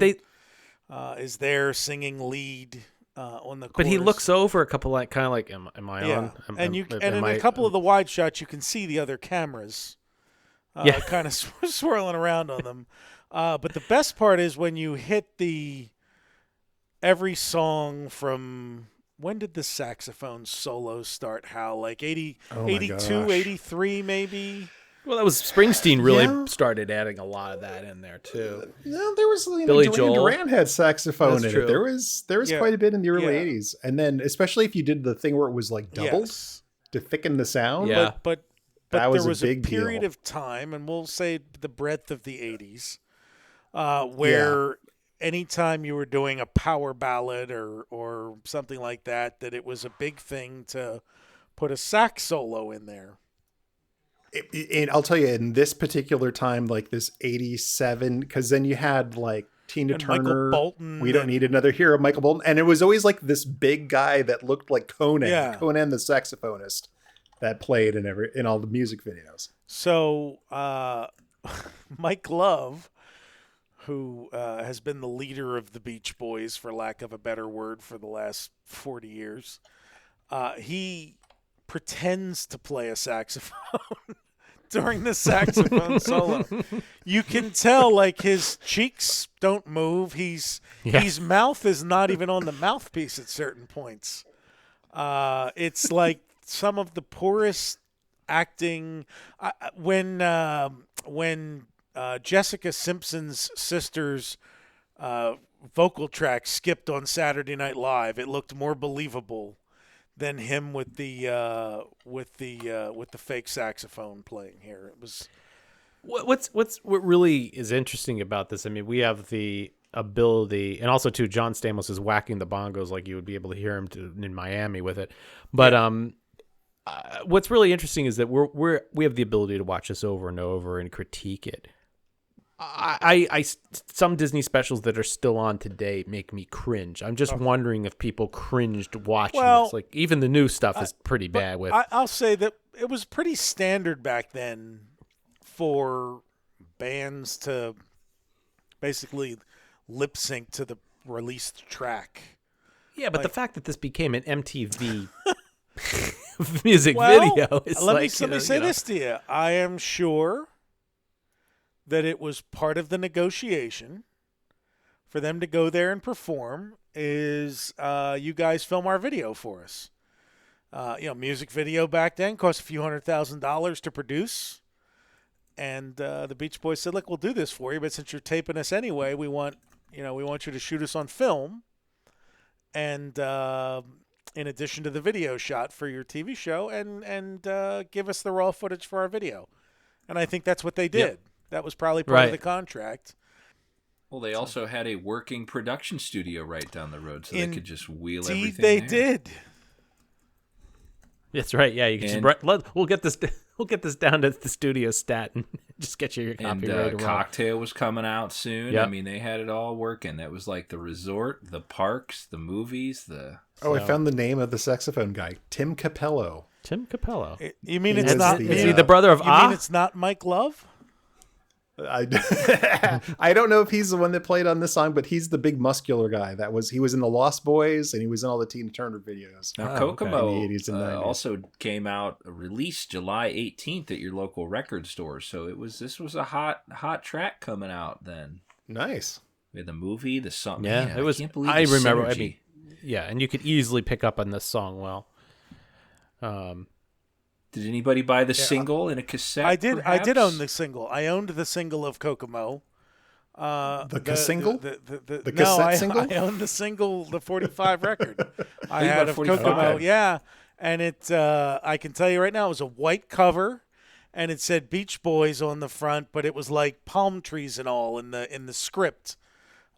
is there singing lead on the chorus. But he looks over a couple kind of like, am I yeah. on? And in a couple of the wide shots, you can see the other cameras kind of swirling around on them. But the best part is when you hit every song from, when did the saxophone solo start, Hal? Like 82, gosh. 83 maybe? Well, that was Springsteen really started adding a lot of that in there too. No, there was Billy Duran Joel. Duran had saxophone That's in true. it. There was quite a bit in the early Yeah. 80s. And then especially if you did the thing where it was like doubled Yes. to thicken the sound. Yeah. But That was there a was big a period deal. of time, and we'll say the breadth of the 80s, where anytime you were doing a power ballad or something like that it was a big thing to put a sax solo in there. And I'll tell you, in this particular time, like this 87, because then you had like Tina And Turner, Michael Bolton We Don't Need Another Hero, Michael Bolton. And it was always like this big guy that looked like Conan the saxophonist that played in all the music videos. So Mike Love, who has been the leader of the Beach Boys, for lack of a better word, for the last 40 years, he pretends to play a saxophone during the saxophone solo. You can tell, like, his cheeks don't move. His mouth is not even on the mouthpiece at certain points. It's like some of the poorest acting. When Jessica Simpson's sister's vocal track skipped on Saturday Night Live, it looked more believable than him with the fake saxophone playing here. It was what really is interesting about this. I mean, we have the ability, and also too, John Stamos is whacking the bongos like you would be able to hear him in Miami with it. But what's really interesting is that we have the ability to watch this over and over and critique it. Some Disney specials that are still on today make me cringe. I'm just wondering if people cringed watching this. Like, even the new stuff is pretty bad. I'll say that it was pretty standard back then for bands to basically lip sync to the released track. Yeah, but the fact that this became an MTV music video is let me say this to you. I am sure that it was part of the negotiation for them to go there and perform is you guys film our video for us. Music video back then cost a few $100,000 to produce. And the Beach Boys said, look, we'll do this for you, but since you're taping us anyway, we want you to shoot us on film. And in addition to the video shot for your TV show, and give us the raw footage for our video. And I think that's what they did. Yep. That was probably part of the contract. Well, they also had a working production studio right down the road, so they could just wheel everything Indeed, they there. did. That's right. Yeah, you can we'll get this down to the studio stat and just get your copy ready to roll. Cocktail was coming out soon. Yep. I mean, they had it all working. That was like the resort, the parks, the movies, I found the name of the saxophone guy, Tim Capello. Tim Capello. You mean it's not? Is he the brother of You mean it's not Mike Love? I don't know if he's the one that played on this song, but he's the big muscular guy. He was in the Lost Boys, and he was in all the Tina Turner videos. Now, Kokomo in the 80s and 90s. also came out, released July 18th at your local record store. So this was a hot track coming out then. Nice. We had the movie, the song. Yeah, Man, it was. I can't believe I the remember. synergy. I mean, yeah, and you could easily pick up on this song well. Did anybody buy the single in a cassette? I did. Perhaps? I did own the single. I owned the single of Kokomo. The single? The no, cassette single? I owned the single, the 45 record. I You had bought of 45. Kokomo. Okay. Yeah, and it. I can tell you right now, it was a white cover, and it said Beach Boys on the front, but it was like palm trees and all in the script.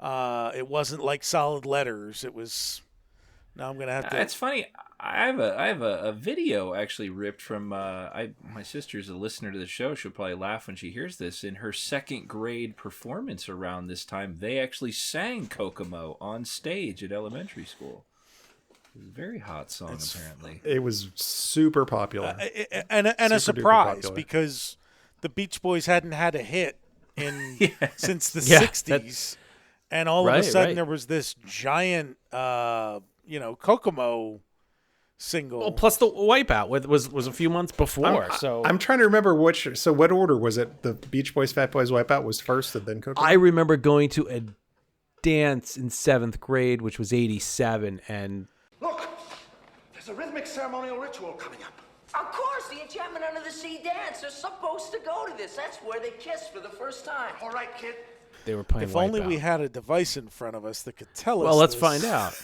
It wasn't like solid letters. It was. Now I'm gonna have to. It's funny. I have a video actually ripped from my sister's a listener to the show. She'll probably laugh when she hears this. In her second grade performance around this time, they actually sang Kokomo on stage at elementary school. It was a very hot song, apparently. It was super popular. And a Super duper surprise popular. because the Beach Boys hadn't had a hit since the Yeah, 60s. And all of a sudden there was this giant, Kokomo single. Well, plus the Wipeout was a few months before. I'm trying to remember which. So what order was it? The Beach Boys, Fat Boys, Wipeout was first, and then Kokomo. I remember going to a dance in 7th grade, which was 87, and Look, there's a rhythmic ceremonial ritual coming up. Of course, the Enchantment Under the Sea dance. They're supposed to go to this. That's where they kiss for the first time. All right, kid. they were playing If only Wipeout. we had a device in front of us that could tell us. Well, let's this. find out.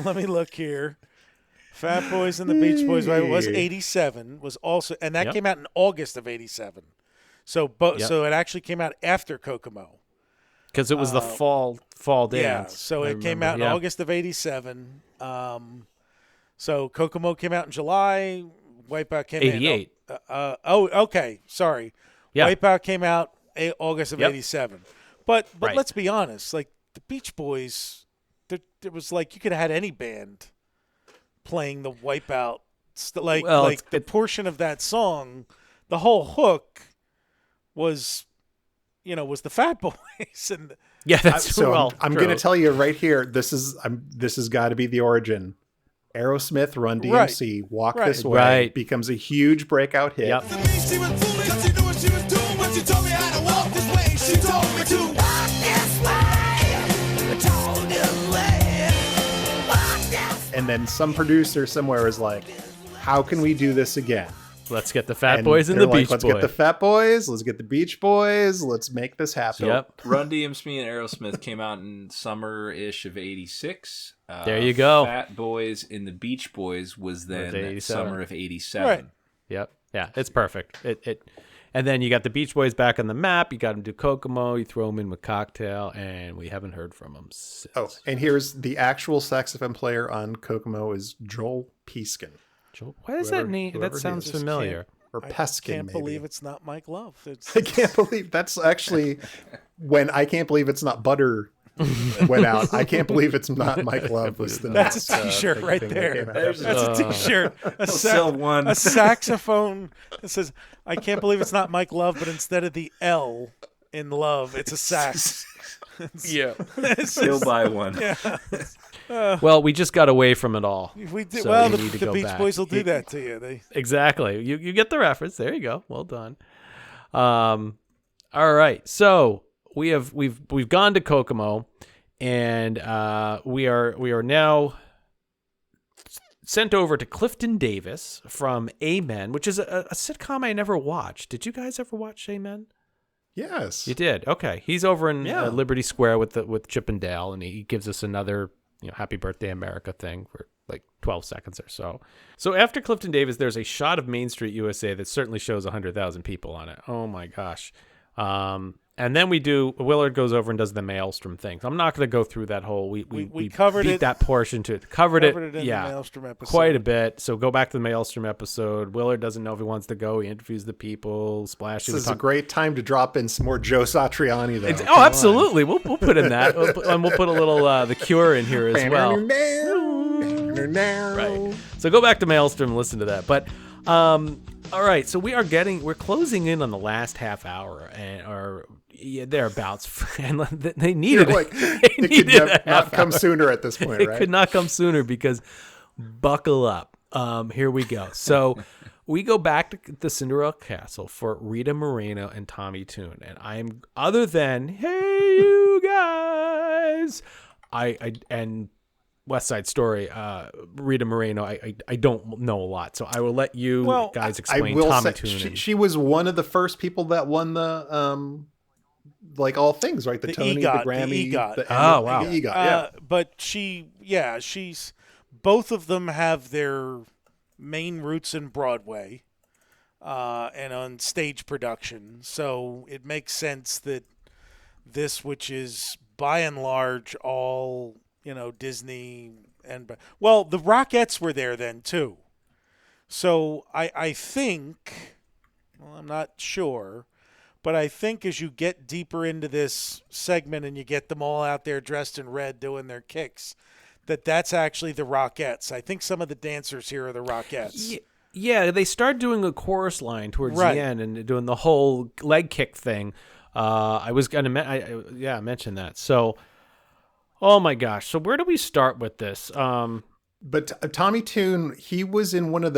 Let me look here. Fat Boys and the Beach Boys. Right, it was 87. Was also, and that Yep. came out in August of 87. So, so it actually came out after Kokomo. Because it was the fall dance. Yeah, so it came out in August of 87. So Kokomo came out in July. Wipeout came 88. out. Okay. Sorry. Yeah. Wipeout came out August of 87. But Right. let's be honest. Like the Beach Boys, there was like you could have had any band playing the Wipeout. The portion of that song, the whole hook was the Fat Boys and Yeah, that's so I'm going to tell you right here. This has got to be the origin. Aerosmith, Run DMC, Walk This Way Right. becomes a huge breakout hit. Yep. And then some producer somewhere is like, how can we do this again? Let's get the Fat And Boys and they're the like, Beach let's Boys. get the Fat Boys. Let's get the Beach Boys. Let's make this happen. Yep. Run DMC and Aerosmith came out in summer-ish of 86. There you go. Fat Boys and the Beach Boys was then 87. summer of 87. Right. Yep. Yeah, it's perfect. And then you got the Beach Boys back on the map. You got them do Kokomo. You throw them in with Cocktail, and we haven't heard from them since. Oh, and here's the actual saxophone player on Kokomo is Joel Peskin. Why does that name? That sounds familiar. Or I Peskin, can't maybe. believe it's not Mike Love. I can't believe that's actually when I can't believe it's not Butter went out. I can't believe it's not Mike Love. Was the That's next, a T-shirt big right thing that there. came out. That's a T-shirt. sell one. A saxophone that says, "I can't believe it's not Mike Love," but instead of the L in love, it's a sax. Yeah, he'll buy one. Yeah. Well, we just got away from it all. We did, so well, we the need to go Beach back. Boys will do that to you. Exactly. You get the reference. There you go. Well done. All right. So we've gone to Kokomo, and we are now sent over to Clifton Davis from Amen, which is a sitcom I never watched. Did you guys ever watch Amen? Yes, You did. Okay. He's over in Liberty Square with Chip and Dale, and he gives us another Happy Birthday America thing for like 12 seconds or so. So after Clifton Davis, there's a shot of Main Street USA that certainly shows 100,000 people on it. Oh my gosh. And then Willard goes over and does the Maelstrom thing. So I'm not going to go through that whole, we covered beat it. that portion to it. Covered it in the Maelstrom episode. quite a bit. So go back to the Maelstrom episode. Willard doesn't know if he wants to go. He interviews the people. Splash. This is a great time to drop in some more Joe Satriani, though. Oh, absolutely. We'll put in that. And we'll put a little The Cure in here as well. Right. So go back to Maelstrom and listen to that. But all right, so we're closing in on the last half hour or thereabouts, and they needed it could not come sooner at this point, right? It could not come sooner because buckle up. Here we go. So we go back to the Cinderella Castle for Rita Moreno and Tommy Tune, and I'm other than hey you guys, and West Side Story, Rita Moreno, I don't know a lot, so I will let you guys explain Tommy Tune. She was one of the first people that won the like all things, right? The Tony, EGOT, the Grammy, the EGOT. the EGOT, yeah. But she's both of them have their main roots in Broadway and on stage production, so it makes sense that this, which is by and large all Disney and the Rockettes were there then too. So I think, I'm not sure, but I think as you get deeper into this segment and you get them all out there dressed in red doing their kicks, that's actually the Rockettes. I think some of the dancers here are the Rockettes. Yeah, they start doing a chorus line towards the end and doing the whole leg kick thing. I was going to mention that. So, oh my gosh. So where do we start with this? But Tommy Tune, he was in one of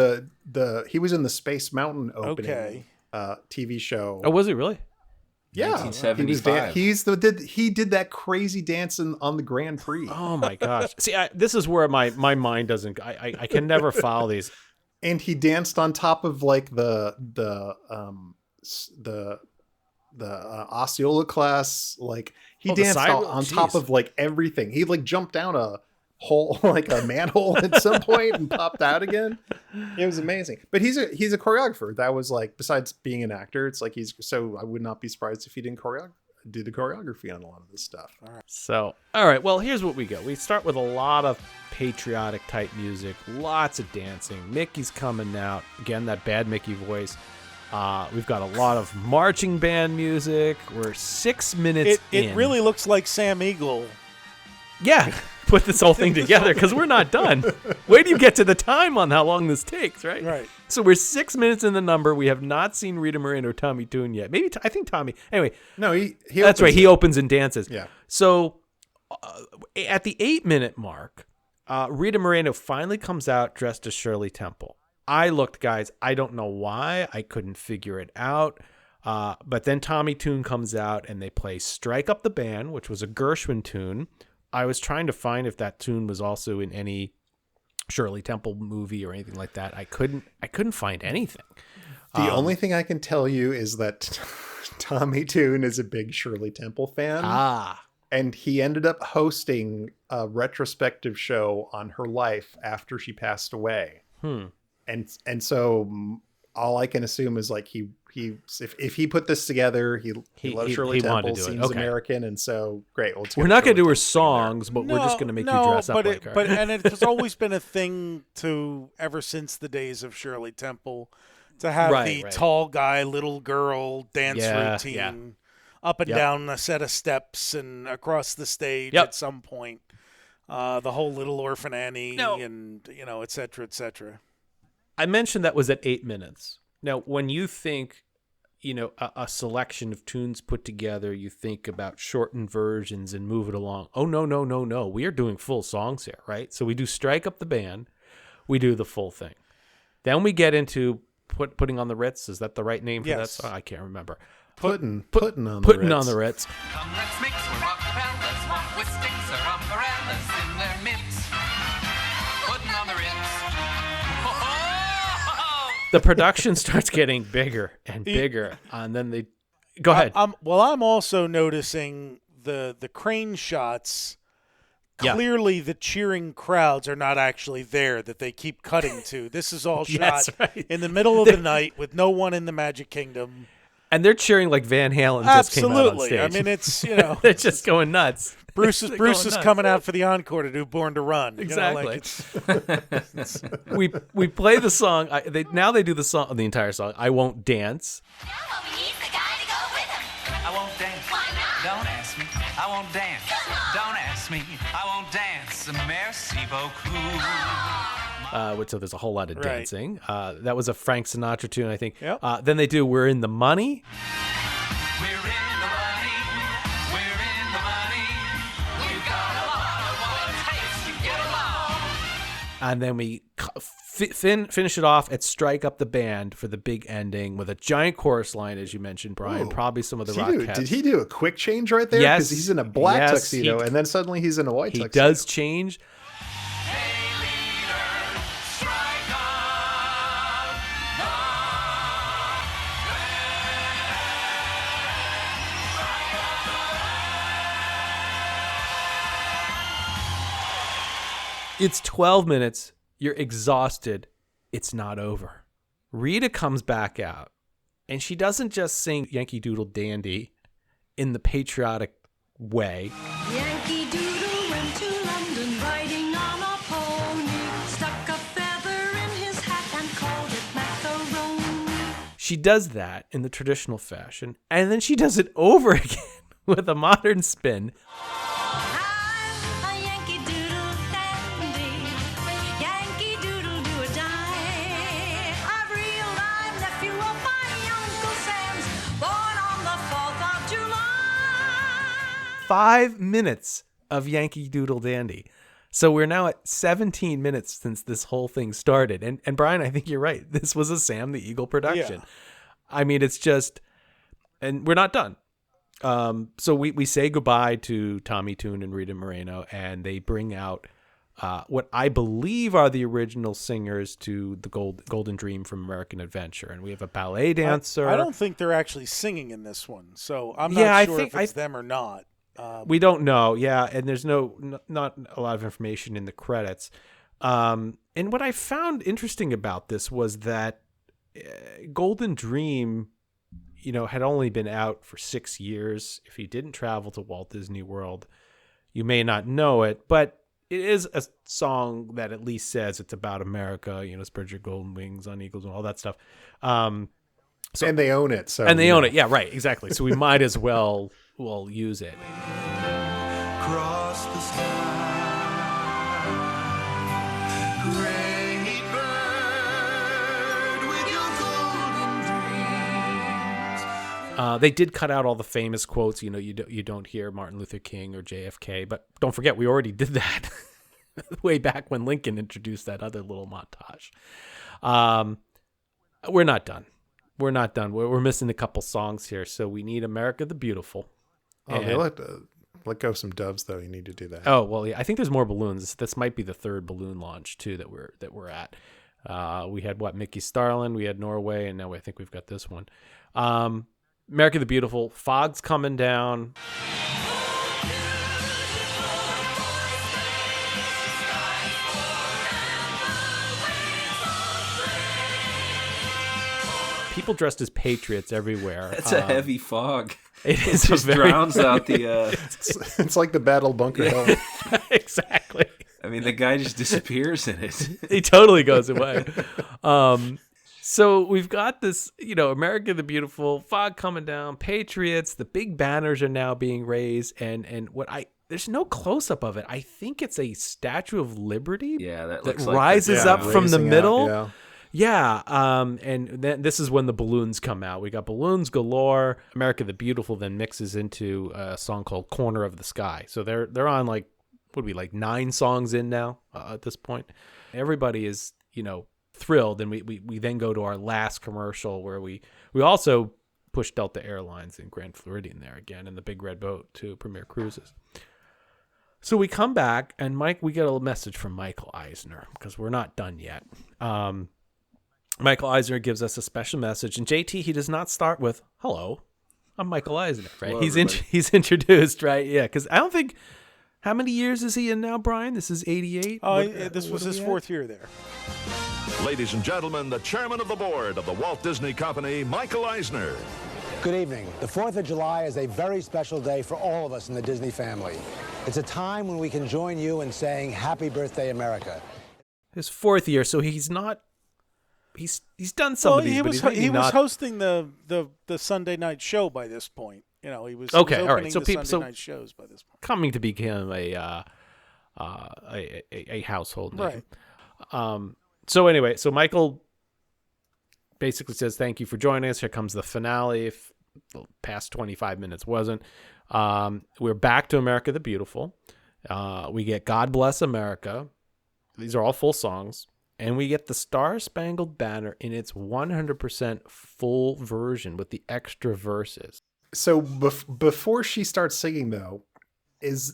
he was in the Space Mountain opening TV show. Oh, was he really? Yeah, 1975. He did that crazy dance on the Grand Prix. Oh my gosh! See, this is where my mind doesn't. I can never follow these. And he danced on top of like the Osceola class. Like he danced on top of like everything. He like jumped down a hole, like a manhole at some point and popped out again. It was amazing. But he's a choreographer. That was like, besides being an actor, it's like I would not be surprised if he didn't do the choreography on a lot of this stuff. All right. So, all right. Well, here's what we go. We start with a lot of patriotic type music, lots of dancing. Mickey's coming out. Again, that bad Mickey voice. We've got a lot of marching band music. We're 6 minutes in. It really looks like Sam Eagle. Yeah, put this whole thing together because we're not done. Wait till you get to the time on how long this takes, right? Right. So we're 6 minutes in the number. We have not seen Rita Moreno or Tommy Tune yet. Maybe I think Tommy. Anyway, no, he that's right. He opens and dances. Yeah. So at the 8-minute mark, Rita Moreno finally comes out dressed as Shirley Temple. I looked, guys. I don't know why. I couldn't figure it out. But then Tommy Tune comes out and they play "Strike Up the Band," which was a Gershwin tune. I was trying to find if that tune was also in any Shirley Temple movie or anything like that. I couldn't find anything. The only thing I can tell you is that Tommy Tune is a big Shirley Temple fan. And he ended up hosting a retrospective show on her life after she passed away. And so all I can assume is like if he put this together, he loves Shirley Temple, seems American, and so great. We're not going to do her songs, but we're just going to make you dress up like her. And it's always been a thing ever since the days of Shirley Temple to have the tall guy, little girl dance routine up and down a set of steps and across the stage at some point. The whole Little Orphan Annie and et cetera, et cetera. I mentioned that was at 8 minutes. Now, when you think, a selection of tunes put together, you think about shortened versions and move it along. Oh, no. We are doing full songs here, right? So we do "Strike Up the Band." We do the full thing. Then we get into putting on the Ritz. Is that the right name for that song? I can't remember. Putting on the Ritz. Come, let's mix, we're acapellas, walk with sticks or umbrellas in their midst. Putting on the Ritz. The production starts getting bigger and bigger, and then they go ahead. I'm also noticing the crane shots. Clearly, the cheering crowds are not actually there that they keep cutting to. This is all shot in the middle of the night with no one in the Magic Kingdom. And they're cheering like Van Halen just came out on stage. I mean, it's they're just going nuts. Bruce is coming out for the encore to do "Born to Run." Exactly. We play the song. They do the song, the entire song. "I Won't Dance." I won't dance. Why not? Don't ask me. I won't dance. Don't ask me. I won't dance. Merci beaucoup. So there's a whole lot of dancing. That was a Frank Sinatra tune, I think. Then they do "We're in the Money." We're in the money. We're in the money. We've got a lot of what it takes to get along. And then we finish it off at "Strike Up the Band" for the big ending with a giant chorus line, as you mentioned, Brian. Probably some of the Rockettes. Did he do a quick change right there? Yes. Because he's in a black tuxedo, and then suddenly he's in a white tuxedo. He does change. It's 12 minutes. You're exhausted. It's not over. Rita comes back out, and she doesn't just sing "Yankee Doodle Dandy" in the patriotic way. Yankee Doodle went to London riding on a pony, stuck a feather in his hat and called it macaroni. She does that in the traditional fashion, and then she does it over again with a modern spin. Die. A real live nephew of my Uncle Sam's, born on the 4th of July. 5 minutes of Yankee Doodle Dandy. So we're now at 17 minutes since this whole thing started. And Brian, I think you're right. This was a Sam the Eagle production. Yeah. I mean, it's just, and we're not done. So we say goodbye to Tommy Tune and Rita Moreno, and they bring out what I believe are the original singers to the Golden Dream from American Adventure. And we have a ballet dancer. I don't think they're actually singing in this one, so I'm not sure if it's them or not. We don't know, and there's not a lot of information in the credits. And what I found interesting about this was that Golden Dream, had only been out for 6 years. If he didn't travel to Walt Disney World, you may not know it, but is a song that at least says it's about America, spread your golden wings on eagles and all that stuff. And they own it. So they own it. Yeah, right. Exactly. So we might as well use it. Cross the sky, great bird with your golden dreams. They did cut out all the famous quotes. You don't hear Martin Luther King or JFK, but don't forget we already did that way back when Lincoln introduced that other little montage. We're not done. We're missing a couple songs here, so we need America the Beautiful. They let go of some doves, though. You need to do that. Oh well, yeah. I think there's more balloons. This might be the third balloon launch too that we're at. We had Mickey Starland, we had Norway, and now I think we've got this one. America the Beautiful. Fog's coming down. People dressed as patriots everywhere. That's a heavy fog. It is just drowns out the. It's like the Battle of Bunker Hill. Exactly. I mean, the guy just disappears in it. He totally goes away. So we've got this, America the Beautiful, fog coming down, patriots. The big banners are now being raised, and there's no close up of it. I think it's a Statue of Liberty. Yeah, that looks like rises up from the middle. Yeah. Yeah, and then this is when the balloons come out. We got balloons galore. America the Beautiful then mixes into a song called Corner of the Sky. So they're on like 9 songs in now at this point. Everybody is, thrilled, and we then go to our last commercial where we also push Delta Airlines and Grand Floridian there again in the big red boat to Premier Cruises. So we come back, and we get a message from Michael Eisner because we're not done yet. Michael Eisner gives us a special message, and JT, he does not start with "Hello, I'm Michael Eisner." Right? Hello, he's introduced, right? Yeah, because I don't think how many years is he in now, Brian? This is 88. This was his 4th year there. Ladies and gentlemen, the chairman of the board of the Walt Disney Company, Michael Eisner. Good evening. The 4th of July is a very special day for all of us in the Disney family. It's a time when we can join you in saying Happy Birthday, America. His 4th year, so he's not. He's done some of these. He was hosting the Sunday night show by this point. He was okay. He was all right, so people Sunday night shows by this point. Coming to become a household name. Right. So anyway, Michael basically says, "Thank you for joining us. Here comes the finale." If the past 25 minutes wasn't, we're back to America the Beautiful. We get "God Bless America." These are all full songs. And we get the Star Spangled Banner in its 100% full version with the extra verses. So before she starts singing, though, is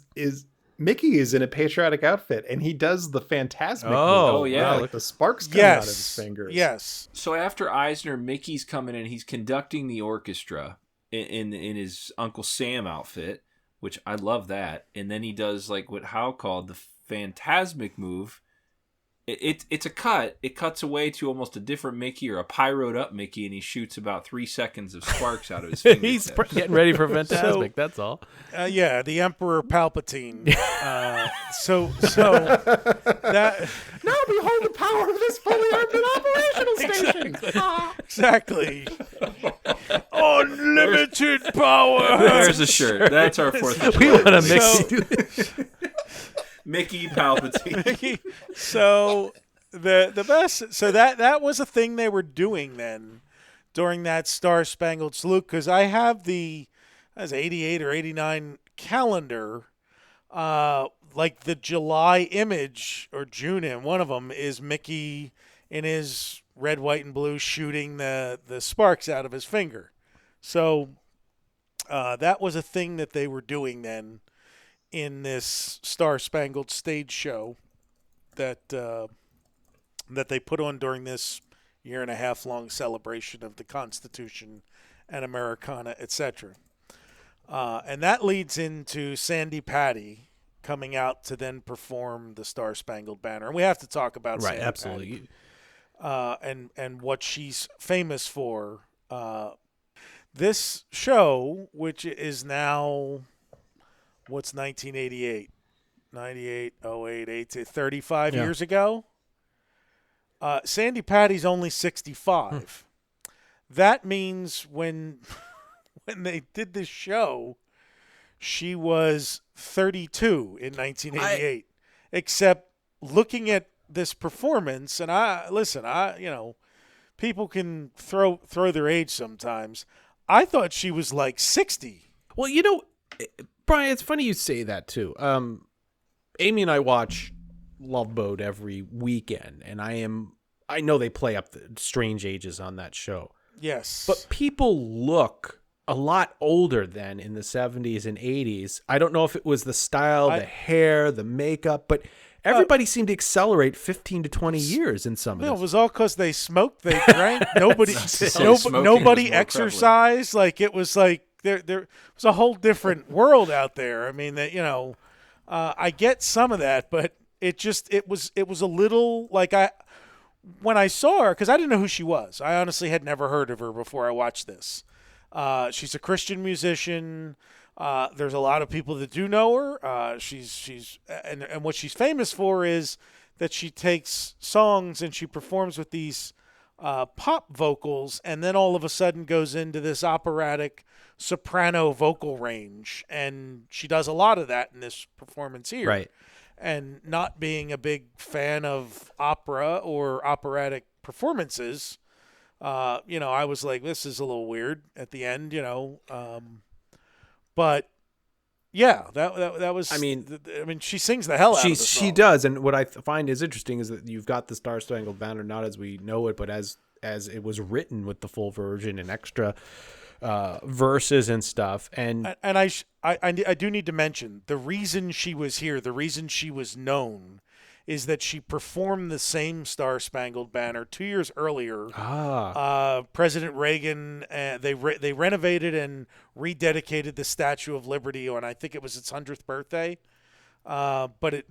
Mickey is in a patriotic outfit, and he does the Fantasmic move. Oh, yeah. Like the sparks coming out of his fingers. Yes. So after Eisner, Mickey's coming in. He's conducting the orchestra in his Uncle Sam outfit, which I love that. And then he does like what Hal called the Fantasmic move. It's a cut. It cuts away to almost a different Mickey or a pyroed up Mickey, and he shoots about 3 seconds of sparks out of his fingertips. He's getting ready for Fantasmic. That's all. Yeah, the Emperor Palpatine. So that now behold the power of this fully armed and operational station. Exactly. Unlimited power. There's a shirt. That's our 4th of July. We want to mix. Mickey Palpatine. So the best. So that was a thing they were doing then during that Star Spangled Salute, because I have the 88 or 89 calendar. Like the July image or June in one of them is Mickey in his red, white, and blue shooting the sparks out of his finger. So that was a thing that they were doing then in this Star Spangled stage show that they put on during this 1.5 year long celebration of the Constitution and Americana, etc. And that leads into Sandy Patty coming out to then perform the Star Spangled Banner. And we have to talk about Sandy absolutely. Patty, and what she's famous for. This show, which is now... What's 1988? 98, 08, 18, 35 Yeah. years ago. Sandy Patty's only 65. That means when they did this show, she was 32 in 1988. Except looking at this performance, and people can throw their age sometimes. I thought she was like 60. Well, Brian, it's funny you say that too. Amy and I watch Love Boat every weekend, and I know they play up the strange ages on that show. Yes. But people look a lot older than in the 70s and 80s. I don't know if it was the style, the hair, the makeup, but everybody seemed to accelerate 15 to 20 years in some of Well, this. it was all because they smoked, they drank. Nobody exercised. Like it was like there was a whole different world out there. I mean, I get some of that, but it was a little like when I saw her, because I didn't know who she was. I honestly had never heard of her before I watched this. She's a Christian musician. There's a lot of people that do know her. She's what she's famous for is that she takes songs and she performs with these pop vocals, and then all of a sudden goes into this operatic soprano vocal range, and she does a lot of that in this performance here. Right. And not being a big fan of opera or operatic performances, I was like, this is a little weird at the end, but yeah, that was. I mean, she sings the hell out of the song. She does, and what I find is interesting is that you've got the Star Spangled Banner not as we know it, but as it was written with the full version and extra verses and stuff. And I do need to mention the reason she was here, the reason she was known, is that she performed the same Star Spangled Banner 2 years earlier. President Reagan, they renovated and rededicated the Statue of Liberty on, I think it was its 100th birthday. But it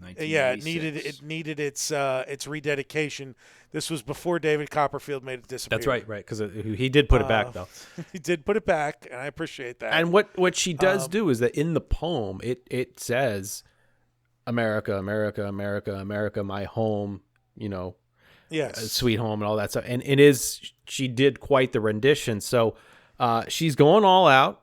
needed its rededication. This was before David Copperfield made it disappear. That's right, because he did put it back, though. He did put it back, and I appreciate that. And what she does do is that in the poem, it says, America, America, America, America, my home, yes, sweet home and all that stuff. And she did quite the rendition. So she's going all out.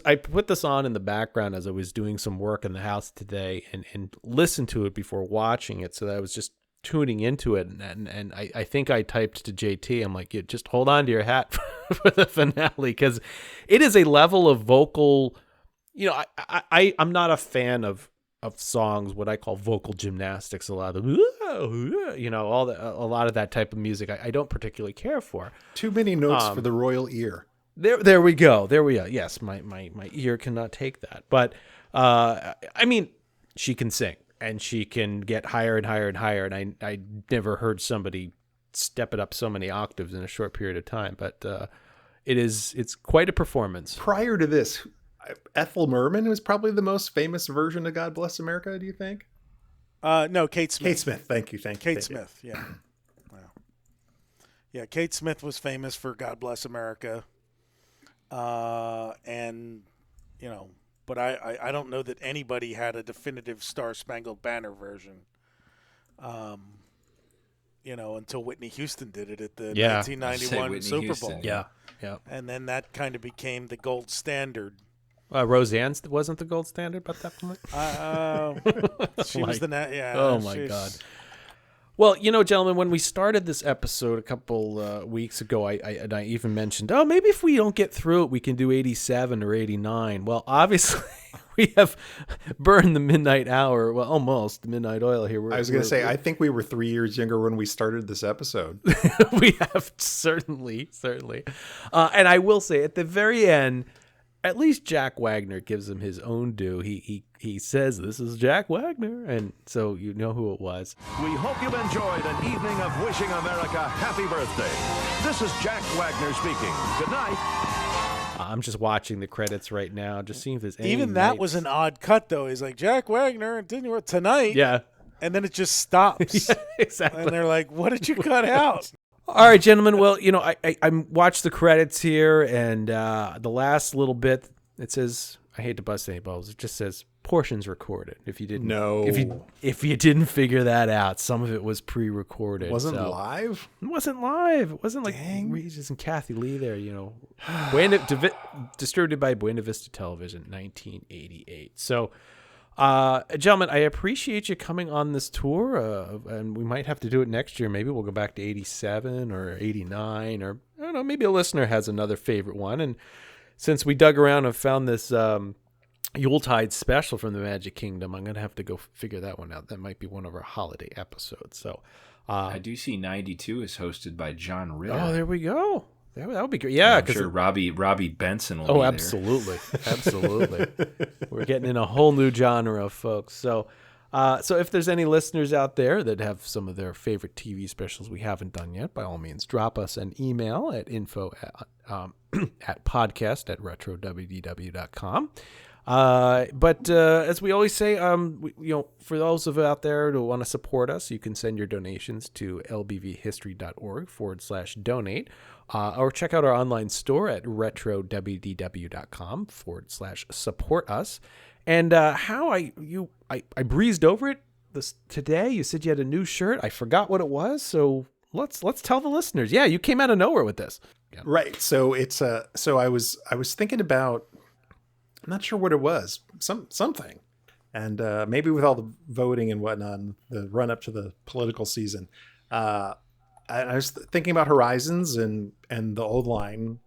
I put this on in the background as I was doing some work in the house today and listened to it before watching it, so that I was just tuning into it, and I think I typed to JT, I'm like, just hold on to your hat for the finale, because it is a level of vocal, I'm not a fan of songs, what I call vocal gymnastics, a lot of a lot of that type of music I don't particularly care for. Too many notes for the royal ear. There we go. Yes, my ear cannot take that. But she can sing and she can get higher and higher and higher. And I never heard somebody step it up so many octaves in a short period of time. But it's quite a performance. Prior to this, Ethel Merman was probably the most famous version of God Bless America. Do you think? No, Kate Smith. Kate Smith. Thank you. Kate Smith. Yeah. Wow. Yeah, Kate Smith was famous for God Bless America. But I don't know that anybody had a definitive Star Spangled Banner version, until Whitney Houston did it at the 1991 Super Bowl. Yeah. And then that kind of became the gold standard. Roseanne wasn't the gold standard at that point? She was the Oh, my she's... God. Well, gentlemen, when we started this episode a couple weeks ago, I even mentioned, maybe if we don't get through it, we can do 87 or 89. Well, obviously, we have burned the midnight hour. Well, almost the midnight oil here. I was going to say, I think we were 3 years younger when we started this episode. We have certainly. And I will say, at the very end, at least Jack Wagner gives him his own due. He says, "This is Jack Wagner," and so you know who it was. We hope you've enjoyed an evening of wishing America happy birthday. This is Jack Wagner speaking. Good night. I'm just watching the credits right now, just seeing if there's any Even that was an odd cut, though. He's like, Jack Wagner, didn't you tonight? Yeah. And then it just stops. Yeah, exactly. And they're like, what did you cut out? All right, gentlemen. Well, I watched the credits here, and the last little bit, it says, I hate to bust any bubbles, it just says portions recorded. If you didn't if you didn't figure that out, some of it was pre-recorded. It wasn't live? It wasn't live. It wasn't like Regis and Kathy Lee there, distributed by Buena Vista Television, 1988. So, gentlemen, I appreciate you coming on this tour, and we might have to do it next year. Maybe we'll go back to 87 or 89, or I don't know, maybe a listener has another favorite one. And since we dug around and found this Yuletide special from the Magic Kingdom, I'm going to have to go figure that one out. That might be one of our holiday episodes. So I do see 92 is hosted by John Ritter. Oh, there we go. That would be great. Yeah, I'm sure Robbie Benson will be there. Absolutely. We're getting in a whole new genre, folks. So if there's any listeners out there that have some of their favorite TV specials we haven't done yet, by all means, drop us an email at info@podcast@retrowdw.com. But as we always say, for those of you out there who want to support us, you can send your donations to lbvhistory.org/donate, or check out our online store at retrowdw.com/support us. And how I breezed over it today. You said you had a new shirt. I forgot what it was, so let's tell the listeners. Yeah, you came out of nowhere with this. Yeah. Right. So it's so I was thinking about, I'm not sure what it was, something, and maybe with all the voting and whatnot, the run up to the political season, I was thinking about Horizons and the old line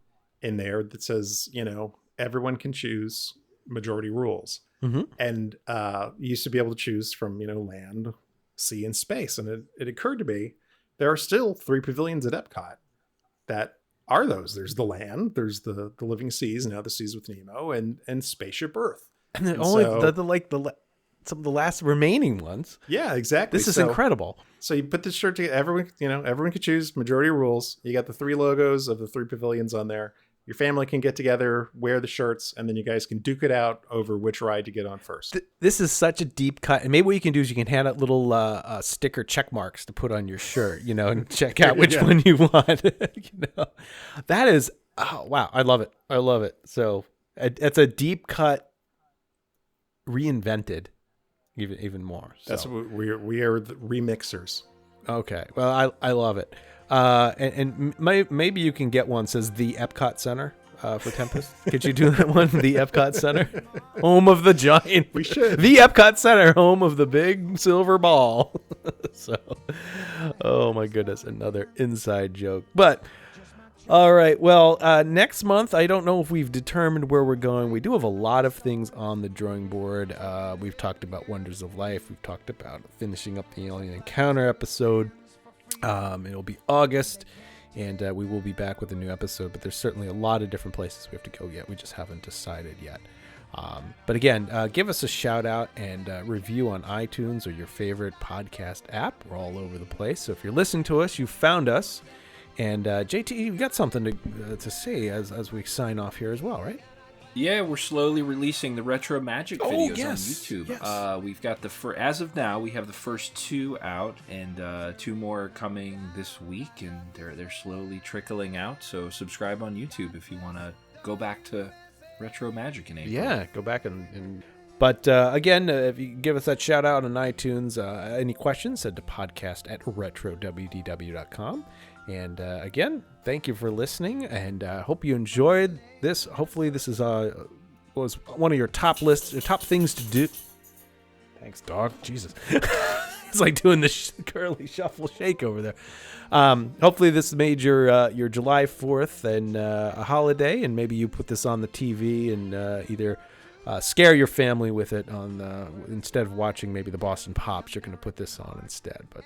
in there that says, everyone can choose, majority rules. Mm-hmm. And you used to be able to choose from, land, sea, and space. And it occurred to me, there are still 3 pavilions at Epcot that are those. There's the land, there's the living seas, now the Seas with Nemo, and Spaceship Earth. And then only some of the last remaining ones. Yeah, exactly. This is incredible. So you put this shirt together, everyone can choose, majority rules. You got the 3 logos of the 3 pavilions on there. Your family can get together, wear the shirts, and then you guys can duke it out over which ride to get on first. This is such a deep cut. And maybe what you can do is you can hand out little sticker check marks to put on your shirt, and check out which one you want. That is, oh, wow. I love it. So it's a deep cut reinvented even more. So. That's what we are the remixers. Okay. Well, I love it. And maybe you can get one that says the Epcot Center for Tempest. Could you do that one? The Epcot Center, home of the giant. We should. The Epcot Center, home of the big silver ball. So, oh my goodness, another inside joke. But all right, well, next month, I don't know if we've determined where we're going. We do have a lot of things on the drawing board. We've talked about Wonders of Life. We've talked about finishing up the Alien Encounter episode. It'll be August, and we will be back with a new episode, but there's certainly a lot of different places we have to go yet. We just haven't decided yet. But again, give us a shout out and review on iTunes or your favorite podcast app. We're all over the place. So if you're listening to us, you found us. And JT, you got something to say as we sign off here as well, right? Yeah, we're slowly releasing the Retro Magic videos on yes, YouTube. yes. We've got as of now, we have the first 2 out, and 2 more coming this week, and they're slowly trickling out. So subscribe on YouTube if you want to go back to Retro Magic in April. Yeah, go back and But again, if you give us that shout out on iTunes, any questions, send to podcast@retrowdw.com. And again, thank you for listening, and hope you enjoyed this. Hopefully, this is was one of your top lists, your top things to do. Thanks, dog. Jesus. It's like doing the curly shuffle shake over there. Hopefully this made your July 4th and a holiday, and maybe you put this on the TV and either scare your family with it instead of watching maybe the Boston Pops. You're going to put this on instead. But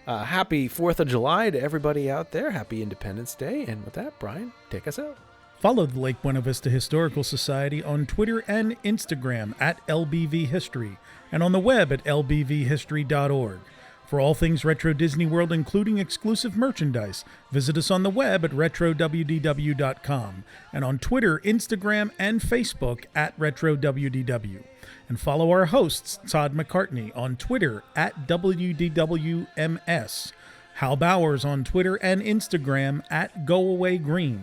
happy 4th of July to everybody out there. Happy Independence Day. And with that, Brian, take us out. Follow the Lake Buena Vista Historical Society on Twitter and Instagram at LBV History, and on the web at lbvhistory.org. For all things Retro Disney World, including exclusive merchandise, visit us on the web at retrowdw.com, and on Twitter, Instagram, and Facebook at RetroWDW. And follow our hosts, Todd McCartney, on Twitter at WDWMS, Hal Bowers on Twitter and Instagram at GoAwayGreen,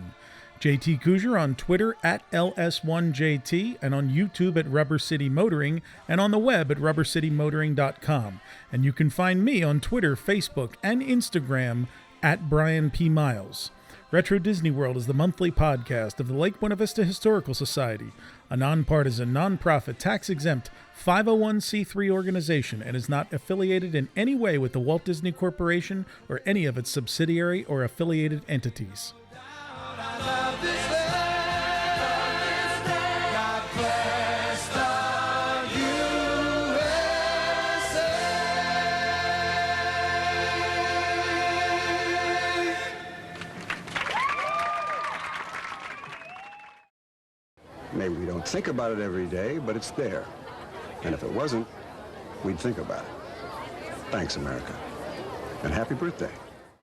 JT Cougar on Twitter at LS1JT, and on YouTube at Rubber City Motoring, and on the web at rubbercitymotoring.com. And you can find me on Twitter, Facebook, and Instagram at Brian P. Miles. Retro Disney World is the monthly podcast of the Lake Buena Vista Historical Society, a nonpartisan, nonprofit, tax-exempt 501c3 organization, and is not affiliated in any way with the Walt Disney Corporation or any of its subsidiary or affiliated entities. Maybe we don't think about it every day, but it's there. And if it wasn't, we'd think about it. Thanks, America. And happy birthday.